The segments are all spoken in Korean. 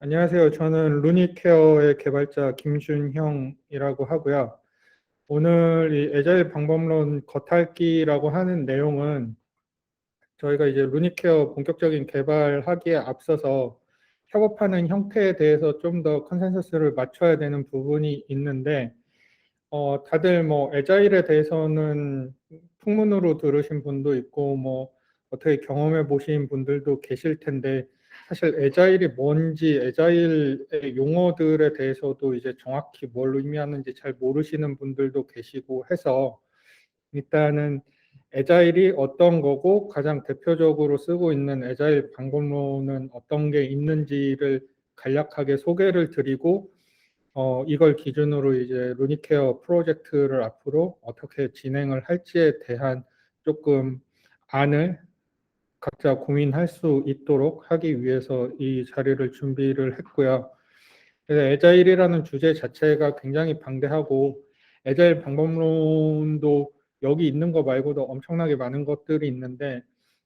안녕하세요. 저는 루니케어의 개발자 김준형이라고 하고요. 오늘 이 애자일 방법론 겉핥기라고 하는 내용은 저희가 이제 루니케어 본격적인 개발하기에 앞서서 협업하는 형태에 대해서 좀 더 컨센서스를 맞춰야 되는 부분이 있는데, 다들 뭐 애자일에 대해서는 풍문으로 들으신 분도 있고 뭐 어떻게 경험해 보신 분들도 계실 텐데, 사실 애자일이 뭔지, 애자일의 용어들에 대해서도 이제 정확히 뭘 의미하는지 잘 모르시는 분들도 계시고 해서, 일단은 애자일이 어떤 거고 가장 대표적으로 쓰고 있는 애자일 방법론은 어떤 게 있는지를 간략하게 소개를 드리고, 이걸 기준으로 이제 루니케어 프로젝트를 앞으로 어떻게 진행을 할지에 대한 조금 안을 각자 고민할 수 있도록 하기 위해서 이 자리를 준비를 했고요. 그래서 애자일이라는 주제 자체가 굉장히 방대하고, 애자일 방법론도 여기 있는 거 말고도 엄청나게 많은 것들이 있는데,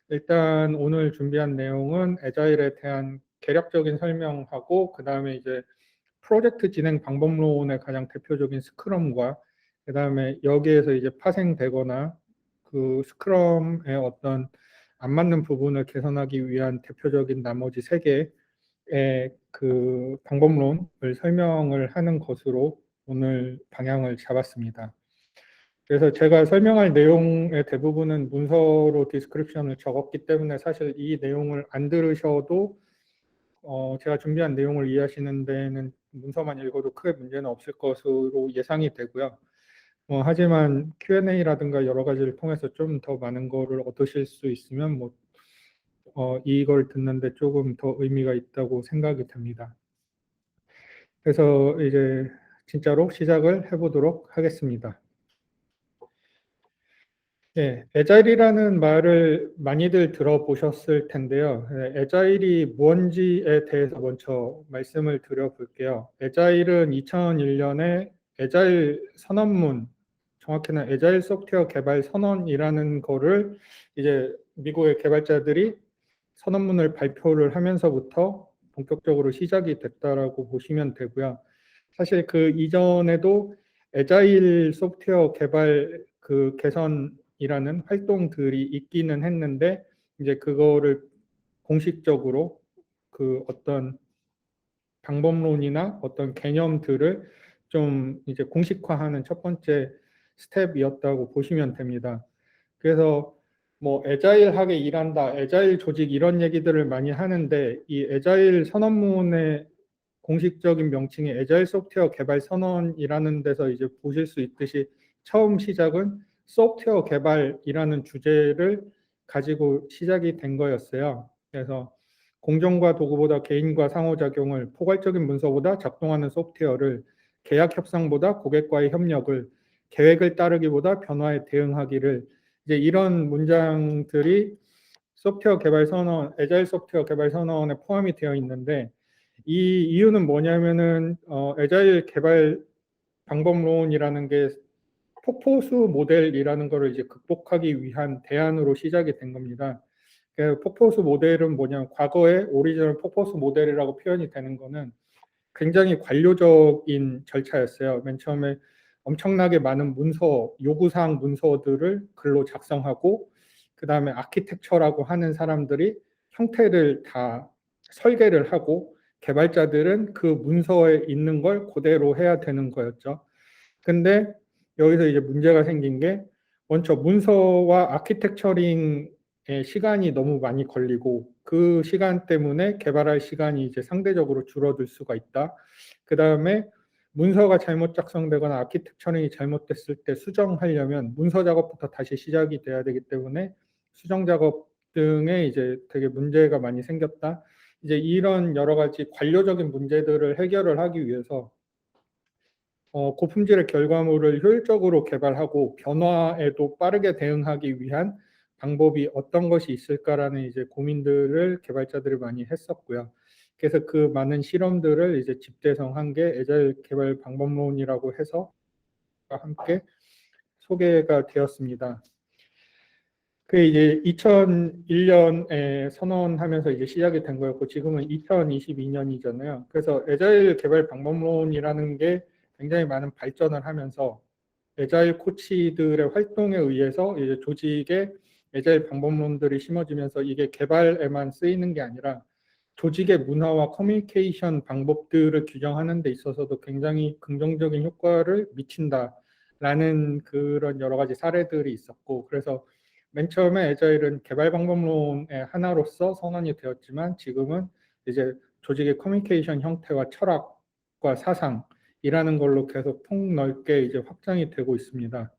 일단 오늘 준비한 내용은 애자일에 대한 개략적인 설명하고, 그 다음에 이제 프로젝트 진행 방법론의 가장 대표적인 스크럼과, 그 다음에 여기에서 이제 파생되거나 그 스크럼의 어떤 안 맞는 부분을 개선하기 위한 대표적인 나머지 세 개의 그 방법론을 설명을 하는 것으로 오늘 방향을 잡았습니다. 그래서 제가 설명할 내용의 대부분은 문서로 디스크립션을 적었기 때문에 사실 이 내용을 안 들으셔도 제가 준비한 내용을 이해하시는 데는 문서만 읽어도 크게 문제는 없을 것으로 예상이 되고요. 하지만 Q&A라든가 여러 가지를 통해서 좀 더 많은 거를 얻으실 수 있으면 이걸 듣는데 조금 더 의미가 있다고 생각이 됩니다. 그래서 이제 진짜로 시작을 해보도록 하겠습니다. 예, 애자일이라는 말을 많이들 들어보셨을 텐데요. 애자일이 뭔지에 대해서 먼저 말씀을 드려볼게요. 애자일은 2001년에 애자일 선언문, 정확히는 애자일 소프트웨어 개발 선언이라는 거를 이제 미국의 개발자들이 선언문을 발표를 하면서부터 본격적으로 시작이 됐다라고 보시면 되고요. 사실 그 이전에도 애자일 소프트웨어 개발 그 개선이라는 활동들이 있기는 했는데, 이제 그거를 공식적으로 그 어떤 방법론이나 어떤 개념들을 좀 이제 공식화하는 첫 번째 스텝이었다고 보시면 됩니다. 그래서 뭐 애자일하게 일한다, 애자일 조직 이런 얘기들을 많이 하는데, 이 애자일 선언문의 공식적인 명칭이 애자일 소프트웨어 개발 선언이라는 데서 이제 보실 수 있듯이 처음 시작은 소프트웨어 개발이라는 주제를 가지고 시작이 된 거였어요. 그래서 공정과 도구보다 개인과 상호작용을, 포괄적인 문서보다 작동하는 소프트웨어를, 계약 협상보다 고객과의 협력을, 계획을 따르기보다 변화에 대응하기를, 이제 이런 문장들이 소프트웨어 개발 선언, 애자일 소프트웨어 개발 선언에 포함이 되어 있는데, 이 이유는 뭐냐면은 애자일 개발 방법론이라는 게 폭포수 모델이라는 거를 이제 극복하기 위한 대안으로 시작이 된 겁니다. 그 폭포수 모델은 뭐냐면, 과거에 오리지널 폭포수 모델이라고 표현이 되는 거는 굉장히 관료적인 절차였어요. 맨 처음에 엄청나게 많은 문서, 요구사항 문서들을 글로 작성하고, 그 다음에 아키텍처라고 하는 사람들이 형태를 다 설계를 하고, 개발자들은 그 문서에 있는 걸 그대로 해야 되는 거였죠. 근데 여기서 이제 문제가 생긴 게, 먼저 문서와 아키텍처링에 시간이 너무 많이 걸리고, 그 시간 때문에 개발할 시간이 이제 상대적으로 줄어들 수가 있다. 그 다음에 문서가 잘못 작성되거나 아키텍처링이 잘못됐을 때 수정하려면 문서 작업부터 다시 시작이 돼야 되기 때문에 수정 작업 등에 이제 되게 문제가 많이 생겼다. 이제 이런 여러 가지 관료적인 문제들을 해결을 하기 위해서 고품질의 결과물을 효율적으로 개발하고 변화에도 빠르게 대응하기 위한 방법이 어떤 것이 있을까라는 이제 고민들을 개발자들이 많이 했었고요. 그래서 그 많은 실험들을 이제 집대성한 게 애자일 개발 방법론이라고 해서 함께 소개가 되었습니다. 그 이제 2001년에 선언하면서 이제 시작이 된 거였고 지금은 2022년이잖아요. 그래서 애자일 개발 방법론이라는 게 굉장히 많은 발전을 하면서 애자일 코치들의 활동에 의해서 이제 조직에 애자일 방법론들이 심어지면서 이게 개발에만 쓰이는 게 아니라 조직의 문화와 커뮤니케이션 방법들을 규정하는 데 있어서도 굉장히 긍정적인 효과를 미친다라는 그런 여러 가지 사례들이 있었고, 그래서 맨 처음에 애자일은 개발 방법론의 하나로서 선언이 되었지만 지금은 이제 조직의 커뮤니케이션 형태와 철학과 사상이라는 걸로 계속 폭넓게 이제 확장이 되고 있습니다.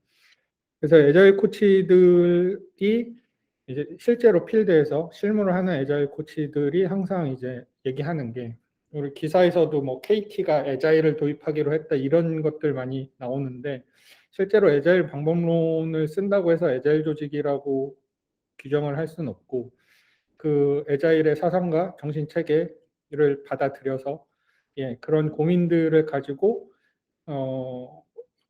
그래서 애자일 코치들이 이제 실제로 필드에서 실무를 하는 애자일 코치들이 항상 이제 얘기하는 게, 우리 기사에서도 뭐 KT가 애자일을 도입하기로 했다 이런 것들 많이 나오는데, 실제로 애자일 방법론을 쓴다고 해서 애자일 조직이라고 규정을 할 수는 없고, 그 애자일의 사상과 정신 체계를 받아들여서 그런 고민들을 가지고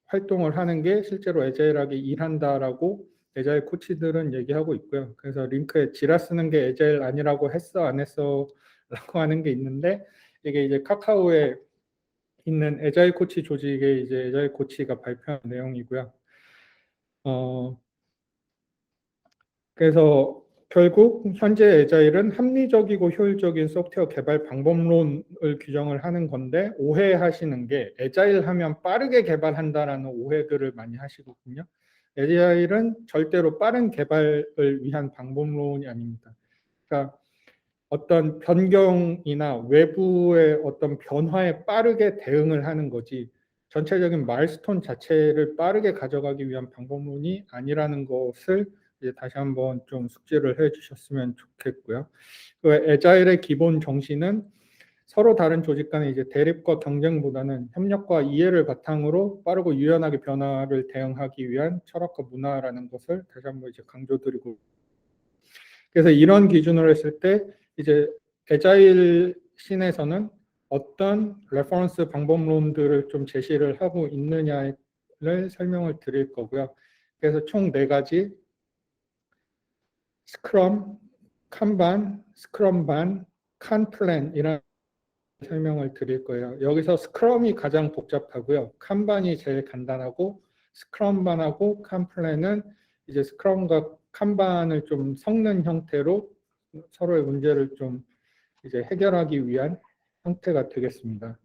활동을 하는 게 실제로 애자일하게 일한다라고 애자일 코치들은 얘기하고 있고요. 그래서 링크에 지라 쓰는 게 애자일 아니라고 했어 안 했어 라고 하는 게 있는데, 이게 이제 카카오에 있는 애자일 코치 조직의 이제 애자일 코치가 발표한 내용이고요. 그래서 결국 현재 애자일은 합리적이고 효율적인 소프트웨어 개발 방법론을 규정을 하는 건데, 오해하시는 게 애자일 하면 빠르게 개발한다라는 오해들을 많이 하시거든요. 애자일은 절대로 빠른 개발을 위한 방법론이 아닙니다. 그러니까 어떤 변경이나 외부의 어떤 변화에 빠르게 대응을 하는 거지, 전체적인 마일스톤 자체를 빠르게 가져가기 위한 방법론이 아니라는 것을 이제 다시 한번 좀 숙지를 해 주셨으면 좋겠고요. 그 애자일의 기본 정신은 서로 다른 조직 간의 이제 대립과 경쟁보다는 협력과 이해를 바탕으로 빠르고 유연하게 변화를 대응하기 위한 철학과 문화라는 것을 다시 한번 이제 강조드리고, 그래서 이런 기준으로 했을 때 이제 애자일 신에서는 어떤 레퍼런스 방법론들을 좀 제시를 하고 있느냐를 설명을 드릴 거고요. 그래서 총 4가지, 스크럼, 칸반, 스크럼반, 칸플랜이라는 설명을 드릴 거예요. 여기서 스크럼이 가장 복잡하고요. 칸반이 제일 간단하고, 스크럼반하고 칸플랜은 이제 스크럼과 칸반을 좀 섞는 형태로 서로의 문제를 좀 이제 해결하기 위한 형태가 되겠습니다.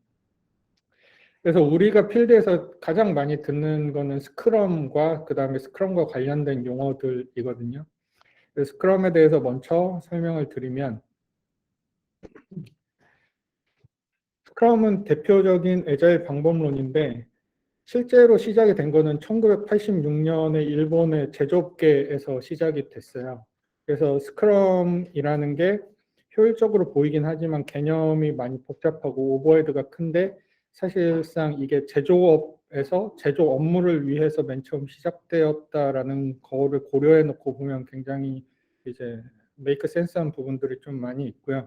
그래서 우리가 필드에서 가장 많이 듣는 거는 스크럼과 그 다음에 스크럼과 관련된 용어들이거든요. 스크럼에 대해서 먼저 설명을 드리면, 스크럼은 대표적인 애자일 방법론인데 실제로 시작이 된 거는 1986년에 일본의 제조업계에서 시작이 됐어요. 그래서 스크럼이라는 게 효율적으로 보이긴 하지만 개념이 많이 복잡하고 오버헤드가 큰데, 사실상 이게 제조업에서 제조 업무를 위해서 맨 처음 시작되었다라는 거를 고려해 놓고 보면 굉장히 이제 메이크 센스한 부분들이 좀 많이 있고요.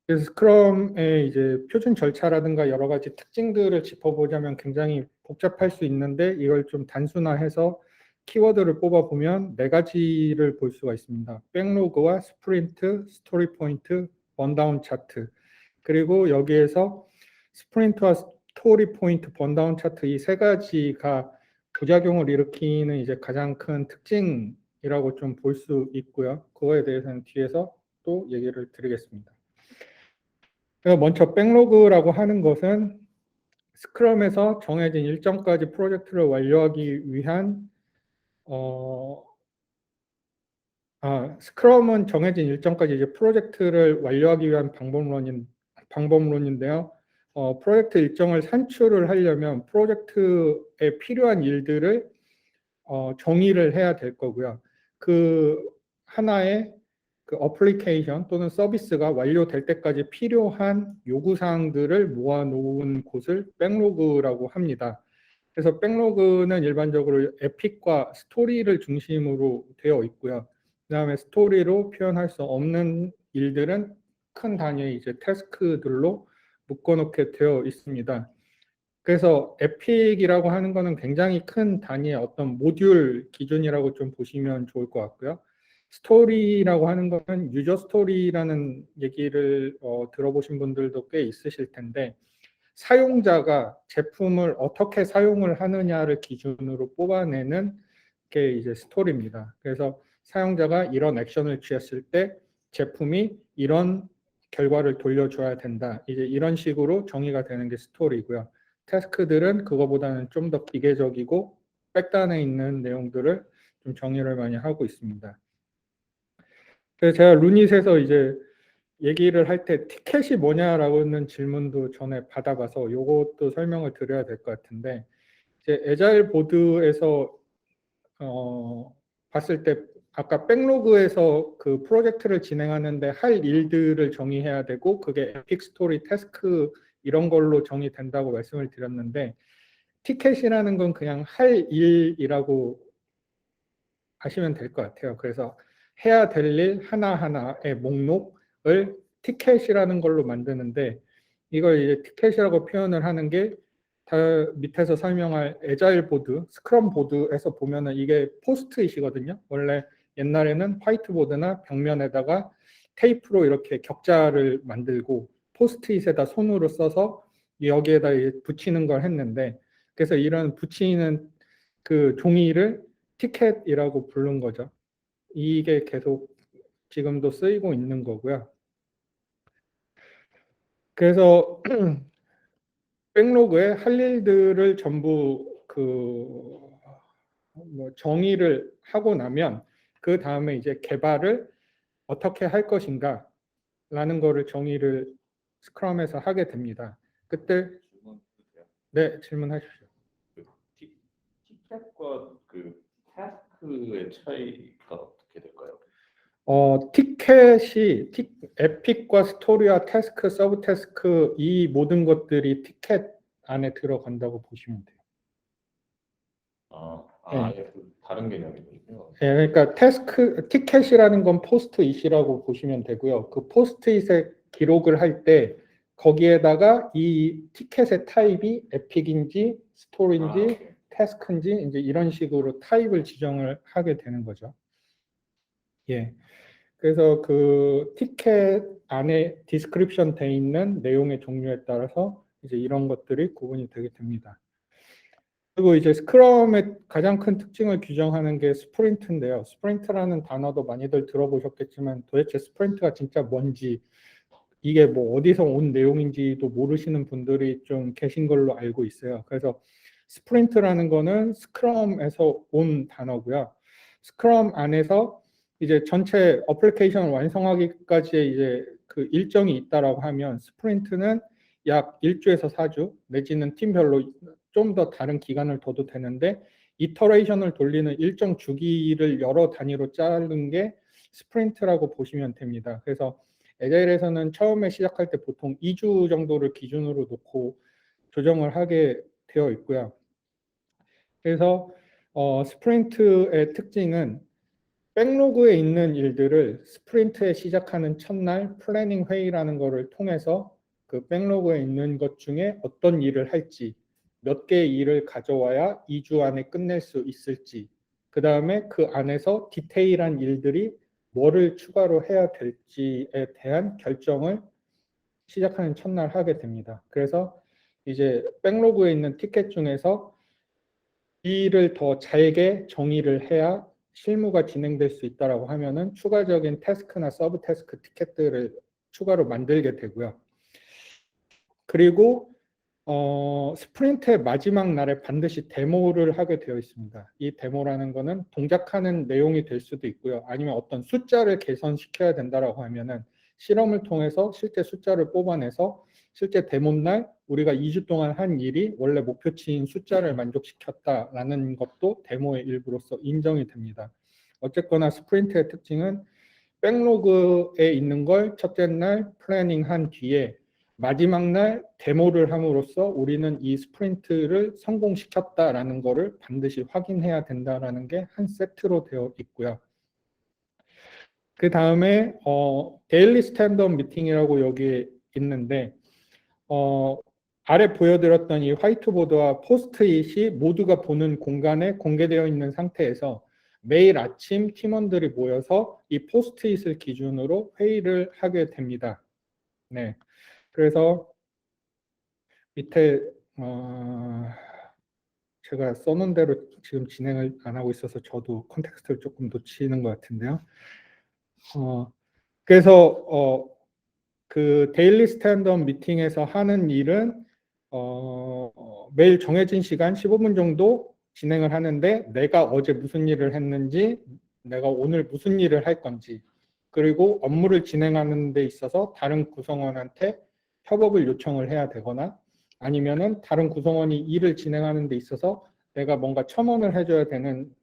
그래서 스크럼의 이제 표준 절차라든가 여러 가지 특징들을 짚어보자면 굉장히 복잡할 수 있는데, 이걸 좀 단순화해서 키워드를 뽑아보면 4가지를 볼 수가 있습니다. 백로그와 스프린트, 스토리 포인트, 번다운 차트. 그리고 여기에서 스프린트와 스토리 포인트, 번다운 차트 이 3가지가 부작용을 일으키는 이제 가장 큰 특징이라고 좀 볼 수 있고요. 그거에 대해서는 뒤에서 또 얘기를 드리겠습니다. 먼저 백로그라고 하는 것은 스크럼에서 정해진 일정까지 프로젝트를 완료하기 위한 스크럼은 정해진 일정까지 이제 프로젝트를 완료하기 위한 방법론인데요. 프로젝트 일정을 산출을 하려면 프로젝트에 필요한 일들을 정의를 해야 될 거고요. 그 하나의 그 어플리케이션 또는 서비스가 완료될 때까지 필요한 요구사항들을 모아놓은 곳을 백로그라고 합니다. 그래서 백로그는 일반적으로 에픽과 스토리를 중심으로 되어 있고요. 그 다음에 스토리로 표현할 수 없는 일들은 큰 단위의 이제 태스크들로 묶어놓게 되어 있습니다. 그래서 에픽이라고 하는 거는 굉장히 큰 단위의 어떤 모듈 기준이라고 좀 보시면 좋을 것 같고요. 스토리라고 하는 거는 유저 스토리라는 얘기를 들어보신 분들도 꽤 있으실 텐데, 사용자가 제품을 어떻게 사용을 하느냐를 기준으로 뽑아내는 게 이제 스토리입니다. 그래서 사용자가 이런 액션을 취했을 때 제품이 이런 결과를 돌려줘야 된다. 이제 이런 식으로 정의가 되는 게 스토리고요. 태스크들은 그거보다는 좀 더 기계적이고 백단에 있는 내용들을 좀 정의를 많이 하고 있습니다. 그래서 제가 루닛에서 이제 얘기를 할 때 티켓이 뭐냐라고는 질문도 전에 받아봐서 요것도 설명을 드려야 될 것 같은데, 이제 애자일 보드에서 봤을 때 아까 백로그에서 그 프로젝트를 진행하는데 할 일들을 정의해야 되고 그게 에픽 스토리 태스크 이런 걸로 정의된다고 말씀을 드렸는데, 티켓이라는 건 그냥 할 일이라고 하시면 될 것 같아요. 그래서 해야 될 일 하나하나의 목록을 티켓이라는 걸로 만드는데, 이걸 이제 티켓이라고 표현을 하는 게 다 밑에서 설명할 애자일 보드, 스크럼 보드에서 보면은 이게 포스트잇이거든요. 원래 옛날에는 화이트보드나 벽면에다가 테이프로 이렇게 격자를 만들고 포스트잇에다 손으로 써서 여기에다 붙이는 걸 했는데, 그래서 이런 붙이는 그 종이를 티켓이라고 부른 거죠. 이게 계속 지금도 쓰이고 있는 거고요. 그래서 백로그에 할 일들을 전부 뭐 정의를 하고 나면 그 다음에 이제 개발을 어떻게 할 것인가 라는 거를 정의를 스크럼에서 하게 됩니다. 그때 네, 질문하십시오. 그 티켓과 그 태스크의 차이가 어떻게 될까요? 티켓이 에픽과 스토리와 태스크, 서브 태스크 이 모든 것들이 티켓 안에 들어간다고 보시면 돼요. 네. 예. 다른 개념이군요. 예, 그러니까 티켓이라는 건 포스트잇이라고 보시면 되고요. 그 포스트잇에 기록을 할 때 거기에다가 이 티켓의 타입이 에픽인지 스토리인지 태스크인지 이제 이런 식으로 타입을 지정을 하게 되는 거죠. 예. 그래서 그 티켓 안에 디스크립션 돼 있는 내용의 종류에 따라서 이제 이런 것들이 구분이 되게 됩니다. 그리고 이제 스크럼의 가장 큰 특징을 규정하는 게 스프린트인데요. 스프린트라는 단어도 많이들 들어보셨겠지만 도대체 스프린트가 진짜 뭔지, 이게 뭐 어디서 온 내용인지도 모르시는 분들이 좀 계신 걸로 알고 있어요. 그래서 스프린트라는 거는 스크럼에서 온 단어고요. 스크럼 안에서 이제 전체 어플리케이션을 완성하기까지의 이제 그 일정이 있다라고 하면 스프린트는 약 1주에서 4주 내지는 팀별로 좀 더 다른 기간을 둬도 되는데, 이터레이션을 돌리는 일정 주기를 여러 단위로 자른 게 스프린트라고 보시면 됩니다. 그래서 에자일에서는 처음에 시작할 때 보통 2주 정도를 기준으로 놓고 조정을 하게 되어 있고요. 그래서 스프린트의 특징은 백로그에 있는 일들을 스프린트에 시작하는 첫날 플래닝 회의라는 것을 통해서 그 백로그에 있는 것 중에 어떤 일을 할지, 몇 개의 일을 가져와야 2주 안에 끝낼 수 있을지, 그 다음에 그 안에서 디테일한 일들이 뭐를 추가로 해야 될지에 대한 결정을 시작하는 첫날 하게 됩니다. 그래서 이제 백로그에 있는 티켓 중에서 일을 더 잘게 정의를 해야 실무가 진행될 수 있다라고 하면은 추가적인 태스크나 서브 태스크 티켓들을 추가로 만들게 되고요. 그리고 스프린트의 마지막 날에 반드시 데모를 하게 되어 있습니다. 이 데모라는 거는 동작하는 내용이 될 수도 있고요. 아니면 어떤 숫자를 개선시켜야 된다라고 하면은 실험을 통해서 실제 숫자를 뽑아내서 실제 데모 날 우리가 2주 동안 한 일이 원래 목표치인 숫자를 만족시켰다라는 것도 데모의 일부로서 인정이 됩니다. 어쨌거나 스프린트의 특징은 백로그에 있는 걸 첫째 날 플래닝한 뒤에 마지막 날 데모를 함으로써 우리는 이 스프린트를 성공시켰다라는 것을 반드시 확인해야 된다라는 게 한 세트로 되어 있고요. 그 다음에 데일리 스탠드업 미팅이라고 여기에 있는데 아래 보여드렸던 이 화이트보드와 포스트잇이 모두가 보는 공간에 공개되어 있는 상태에서 매일 아침 팀원들이 모여서 이 포스트잇을 기준으로 회의를 하게 됩니다. 네, 그래서 밑에 제가 써놓은 대로 지금 진행을 안 하고 있어서 저도 컨텍스트를 조금 놓치는 것 같은데요. 그래서 그 데일리 스탠드업 미팅에서 하는 일은 매일 정해진 시간 15분 정도 진행을 하는데 내가 어제 무슨 일을 했는지, 내가 오늘 무슨 일을 할 건지, 그리고 업무를 진행하는 데 있어서 다른 구성원한테 협업을 요청을 해야 되거나 아니면은 다른 구성원이 일을 진행하는 데 있어서 내가 뭔가 첨언을 해줘야 되는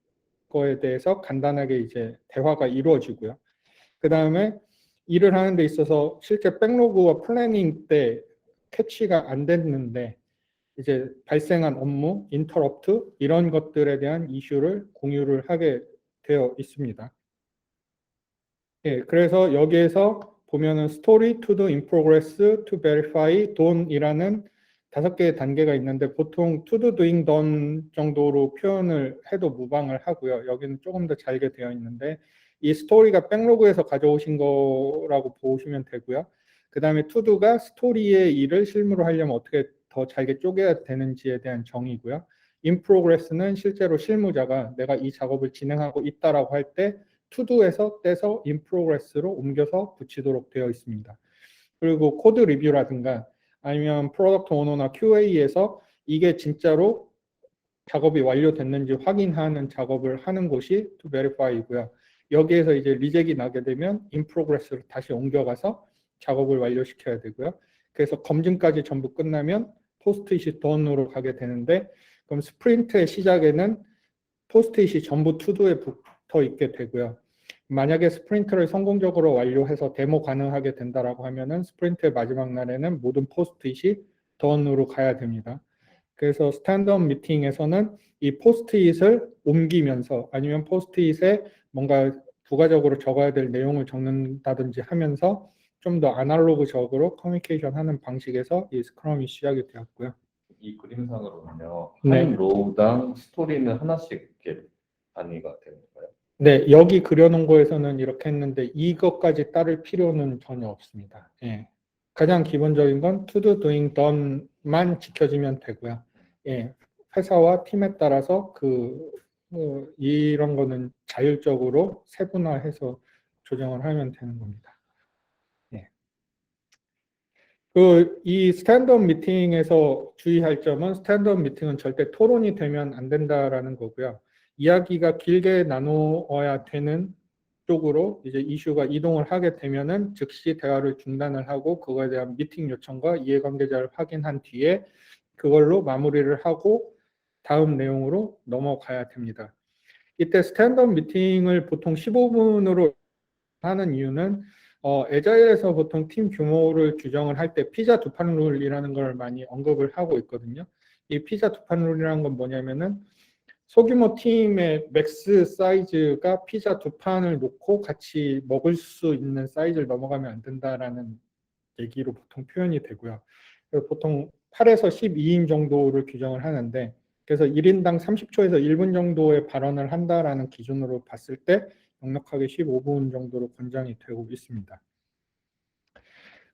거에 대해서 간단하게 이제 대화가 이루어지고요. 그 다음에 일을 하는 데 있어서 실제 백로그와 플래닝 때 캐치가 안 됐는데 이제 발생한 업무, 인터럽트 이런 것들에 대한 이슈를 공유를 하게 되어 있습니다. 예, 그래서 여기에서 보면은 스토리, to do in progress, to verify, done이라는 5개의 단계가 있는데 보통 to do, doing, done 정도로 표현을 해도 무방을 하고요. 여기는 조금 더 잘게 되어 있는데 이 스토리가 백로그에서 가져오신 거라고 보시면 되고요. 그 다음에 to do가 스토리의 일을 실무로 하려면 어떻게 더 잘게 쪼개야 되는지에 대한 정의고요. in progress는 실제로 실무자가 내가 이 작업을 진행하고 있다라고 할때 투두에서 떼서 in progress로 옮겨서 붙이도록 되어 있습니다. 그리고 코드 리뷰라든가 아니면 프로덕트 오너나 QA에서 이게 진짜로 작업이 완료됐는지 확인하는 작업을 하는 곳이 to verify이고요. 여기에서 이제 리젝이 나게 되면 in progress로 다시 옮겨가서 작업을 완료시켜야 되고요. 그래서 검증까지 전부 끝나면 포스트잇이 done으로 가게 되는데 그럼 스프린트의 시작에는 포스트잇이 전부 투두에 붙어 있게 되고요. 만약에 스프린트를 성공적으로 완료해서 데모 가능하게 된다라고 하면은 스프린트의 마지막 날에는 모든 포스트잇이 done으로 가야 됩니다. 그래서 스탠드업 미팅에서는 이 포스트잇을 옮기면서 아니면 포스트잇에 뭔가 부가적으로 적어야 될 내용을 적는다든지 하면서 좀 더 아날로그적으로 커뮤니케이션 하는 방식에서 이 스크럼이 시작이 되었고요. 이 그림상으로는요. 네. 한 로우당 스토리는 하나씩 이렇게 단위가 되는 거예요? 네, 여기 그려놓은 거에서는 이렇게 했는데 이것까지 따를 필요는 전혀 없습니다. 예. 가장 기본적인 건 to do, doing, done만 지켜지면 되고요. 예. 회사와 팀에 따라서 이런 거는 자율적으로 세분화해서 조정을 하면 되는 겁니다. 예. 이 스탠드업 미팅에서 주의할 점은 스탠드업 미팅은 절대 토론이 되면 안 된다라는 거고요. 이야기가 길게 나누어야 되는 쪽으로 이제 이슈가 이동을 하게 되면은 즉시 대화를 중단을 하고 그거에 대한 미팅 요청과 이해관계자를 확인한 뒤에 그걸로 마무리를 하고 다음 내용으로 넘어가야 됩니다. 이때 스탠드업 미팅을 보통 15분으로 하는 이유는 에자일에서 보통 팀 규모를 규정을 할 때 피자 두 판 룰이라는 걸 많이 언급을 하고 있거든요. 이 피자 두 판 룰이라는 건 뭐냐면은 소규모 팀의 맥스 사이즈가 피자 두 판을 놓고 같이 먹을 수 있는 사이즈를 넘어가면 안 된다라는 얘기로 보통 표현이 되고요. 그래서 보통 8에서 12인 정도를 규정을 하는데 그래서 1인당 30초에서 1분 정도의 발언을 한다라는 기준으로 봤을 때 넉넉하게 15분 정도로 권장이 되고 있습니다.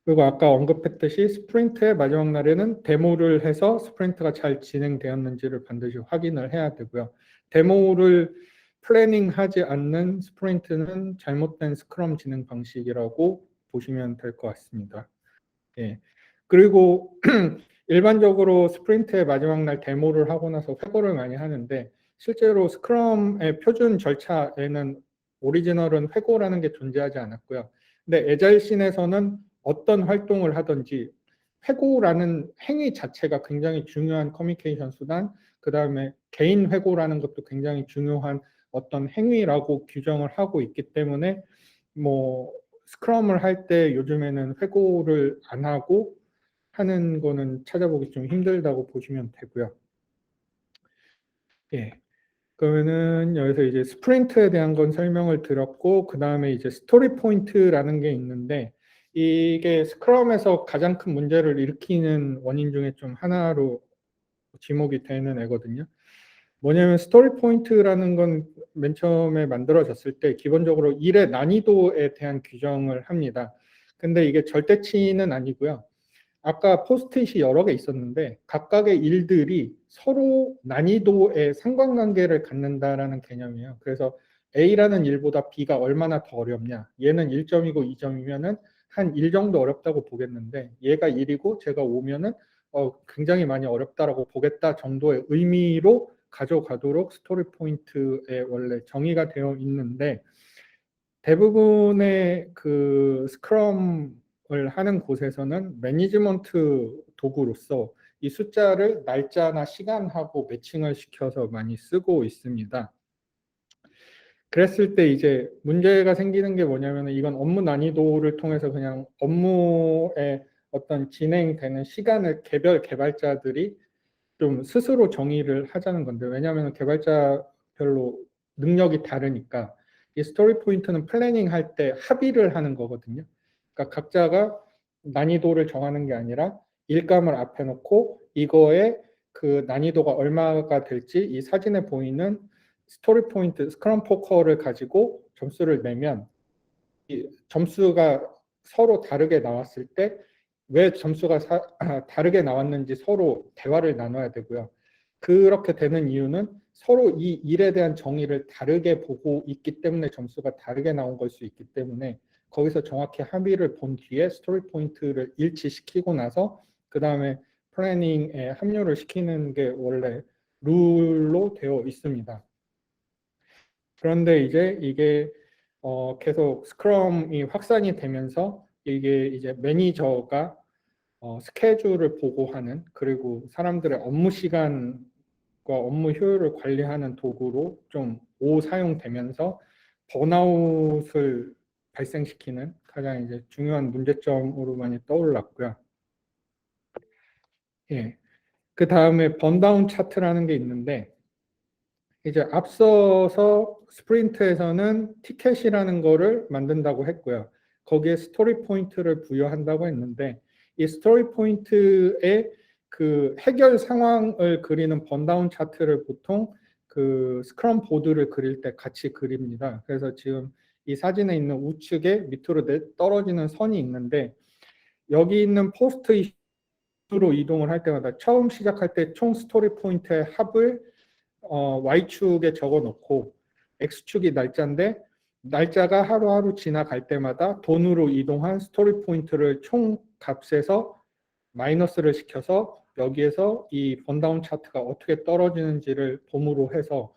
그리고 아까 언급했듯이 스프린트의 마지막 날에는 데모를 해서 스프린트가 잘 진행되었는지를 반드시 확인을 해야 되고요. 데모를 플래닝하지 않는 스프린트는 잘못된 스크럼 진행 방식이라고 보시면 될 것 같습니다. 예. 그리고 일반적으로 스프린트의 마지막 날 데모를 하고 나서 회고를 많이 하는데 실제로 스크럼의 표준 절차에는 오리지널은 회고라는 게 존재하지 않았고요. 근데 에자일씬에서는 어떤 활동을 하든지 회고라는 행위 자체가 굉장히 중요한 커뮤니케이션 수단, 그 다음에 개인 회고라는 것도 굉장히 중요한 어떤 행위라고 규정을 하고 있기 때문에 뭐 스크럼을 할 때 요즘에는 회고를 안 하고 하는 거는 찾아보기 좀 힘들다고 보시면 되고요. 예. 그러면은 여기서 이제 스프린트에 대한 건 설명을 드렸고 그 다음에 이제 스토리 포인트라는 게 있는데 이게 스크럼에서 가장 큰 문제를 일으키는 원인 중에 좀 하나로 지목이 되는 애거든요. 뭐냐면 스토리 포인트라는 건 맨 처음에 만들어졌을 때 기본적으로 일의 난이도에 대한 규정을 합니다. 근데 이게 절대치는 아니고요. 아까 포스트잇이 여러 개 있었는데 각각의 일들이 서로 난이도에 상관관계를 갖는다라는 개념이에요. 그래서 A라는 일보다 B가 얼마나 더 어렵냐. 얘는 1점이고 2점이면은 한 1 정도 어렵다고 보겠는데 얘가 1이고 제가 5면은 굉장히 많이 어렵다라고 보겠다 정도의 의미로 가져가도록 스토리 포인트에 원래 정의가 되어 있는데 대부분의 그 스크럼을 하는 곳에서는 매니지먼트 도구로서 이 숫자를 날짜나 시간하고 매칭을 시켜서 많이 쓰고 있습니다. 그랬을 때 이제 문제가 생기는 게 뭐냐면 이건 업무 난이도를 통해서 그냥 업무의 어떤 진행되는 시간을 개별 개발자들이 좀 스스로 정의를 하자는 건데 왜냐하면 개발자별로 능력이 다르니까 이 스토리 포인트는 플래닝 할 때 합의를 하는 거거든요. 그러니까 각자가 난이도를 정하는 게 아니라 일감을 앞에 놓고 이거의 그 난이도가 얼마가 될지 이 사진에 보이는 스토리 포인트 스크럼 포커를 가지고 점수를 내면 이 점수가 서로 다르게 나왔을 때 왜 점수가 다르게 나왔는지 서로 대화를 나눠야 되고요. 그렇게 되는 이유는 서로 이 일에 대한 정의를 다르게 보고 있기 때문에 점수가 다르게 나온 걸 수 있기 때문에 거기서 정확히 합의를 본 뒤에 스토리 포인트를 일치시키고 나서 그 다음에 플래닝에 합류를 시키는 게 원래 룰로 되어 있습니다. 그런데 이제 이게 계속 스크럼이 확산이 되면서 이게 이제 매니저가 스케줄을 보고하는 그리고 사람들의 업무 시간과 업무 효율을 관리하는 도구로 좀 오사용되면서 번아웃을 발생시키는 가장 이제 중요한 문제점으로 많이 떠올랐고요. 예. 그 다음에 번다운 차트라는 게 있는데 이제 앞서서 스프린트에서는 티켓이라는 거를 만든다고 했고요. 거기에 스토리 포인트를 부여한다고 했는데 이 스토리 포인트의 그 해결 상황을 그리는 번다운 차트를 보통 그 스크럼 보드를 그릴 때 같이 그립니다. 그래서 지금 이 사진에 있는 우측에 밑으로 떨어지는 선이 있는데 여기 있는 포스트잇으로 이동을 할 때마다 처음 시작할 때 총 스토리 포인트의 합을 Y축에 적어 놓고 X축이 날짜인데 날짜가 하루하루 지나갈 때마다 돈으로 이동한 스토리 포인트를 총 값에서 마이너스를 시켜서 여기에서 이 번다운 차트가 어떻게 떨어지는지를 봄으로 해서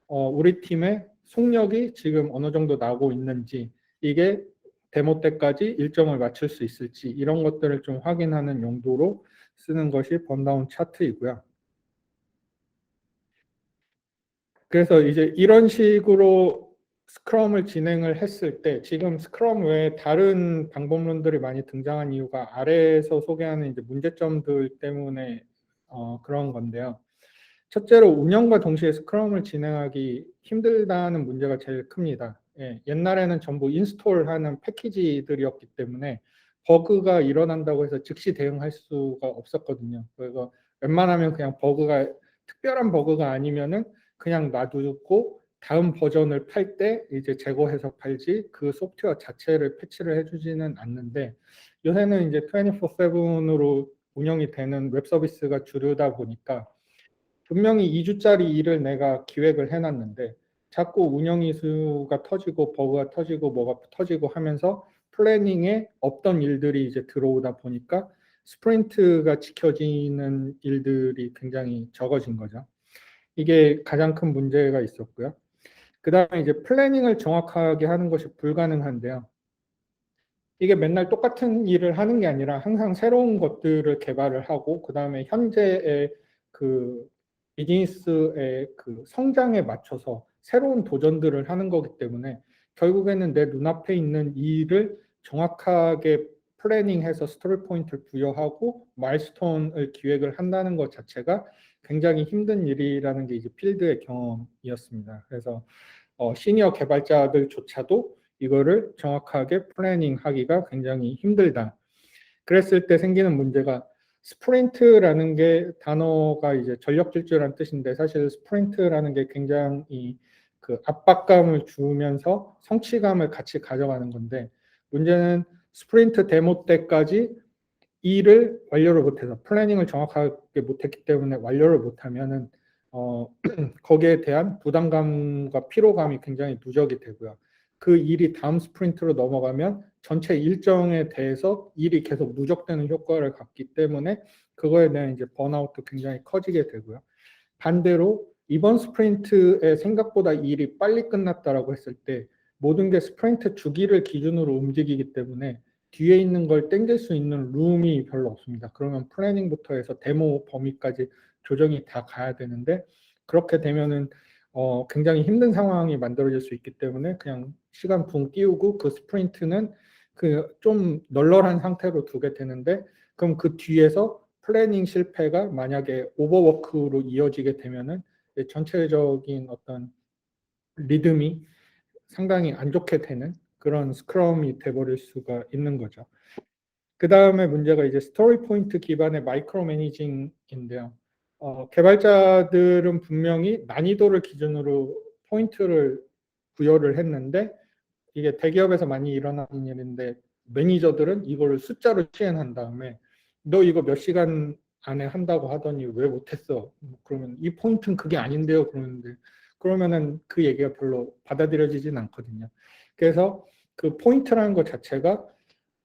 우리 팀의 속력이 지금 어느 정도 나고 있는지 이게 데모 때까지 일정을 맞출 수 있을지 이런 것들을 좀 확인하는 용도로 쓰는 것이 번다운 차트이고요. 그래서 이제 이런 식으로 스크럼을 진행을 했을 때 지금 스크럼 외에 다른 방법론들이 많이 등장한 이유가 아래에서 소개하는 이제 문제점들 때문에 그런 건데요. 첫째로 운영과 동시에 스크럼을 진행하기 힘들다는 문제가 제일 큽니다. 예, 옛날에는 전부 인스톨하는 패키지들이었기 때문에 버그가 일어난다고 해서 즉시 대응할 수가 없었거든요. 그래서 웬만하면 그냥 버그가 특별한 버그가 아니면은 그냥 놔두고 다음 버전을 팔 때 이제 제거해서 팔지 그 소프트웨어 자체를 패치를 해주지는 않는데 요새는 이제 24/7으로 운영이 되는 웹 서비스가 주류다 보니까 분명히 2주짜리 일을 내가 기획을 해놨는데 자꾸 운영 이슈가 터지고 버그가 터지고 뭐가 터지고 하면서 플래닝에 없던 일들이 이제 들어오다 보니까 스프린트가 지켜지는 일들이 굉장히 적어진 거죠. 이게 가장 큰 문제가 있었고요. 그 다음에 이제 플래닝을 정확하게 하는 것이 불가능한데요. 이게 맨날 똑같은 일을 하는 게 아니라 항상 새로운 것들을 개발을 하고 그 다음에 현재의 그 비즈니스의 그 성장에 맞춰서 새로운 도전들을 하는 거기 때문에 결국에는 내 눈앞에 있는 일을 정확하게 플래닝해서 스토리 포인트를 부여하고 마일스톤을 기획을 한다는 것 자체가 굉장히 힘든 일이라는 게 이제 필드의 경험이었습니다. 그래서 시니어 개발자들조차도 이거를 정확하게 플래닝하기가 굉장히 힘들다. 그랬을 때 생기는 문제가 스프린트라는 게 단어가 이제 전력 질주라는 뜻인데 사실 스프린트라는 게 굉장히 그 압박감을 주면서 성취감을 같이 가져가는 건데 문제는 스프린트 데모 때까지 일을 완료를 못해서 플래닝을 정확하게 못했기 때문에 완료를 못하면은 거기에 대한 부담감과 피로감이 굉장히 누적이 되고요. 그 일이 다음 스프린트로 넘어가면 전체 일정에 대해서 일이 계속 누적되는 효과를 갖기 때문에 그거에 대한 이제 번아웃도 굉장히 커지게 되고요. 반대로 이번 스프린트에 생각보다 일이 빨리 끝났다라고 했을 때 모든 게 스프린트 주기를 기준으로 움직이기 때문에 뒤에 있는 걸 땡길 수 있는 룸이 별로 없습니다. 그러면 플래닝부터 해서 데모 범위까지 조정이 다 가야 되는데 그렇게 되면은 굉장히 힘든 상황이 만들어질 수 있기 때문에 그냥 시간 붕 띄우고 그 스프린트는 그 좀 널널한 상태로 두게 되는데 그럼 그 뒤에서 플래닝 실패가 만약에 오버워크로 이어지게 되면은 전체적인 어떤 리듬이 상당히 안 좋게 되는 그런 스크럼이 돼버릴 수가 있는 거죠. 그 다음에 문제가 이제 스토리 포인트 기반의 마이크로 매니징인데요. 개발자들은 분명히 난이도를 기준으로 포인트를 부여를 했는데 이게 대기업에서 많이 일어나는 일인데 매니저들은 이거를 숫자로 시행한 다음에 너 이거 몇 시간 안에 한다고 하더니 왜 못했어? 그러면 이 포인트는 그게 아닌데요. 그러는데 그러면은 그 얘기가 별로 받아들여지진 않거든요. 그래서 그 포인트라는 것 자체가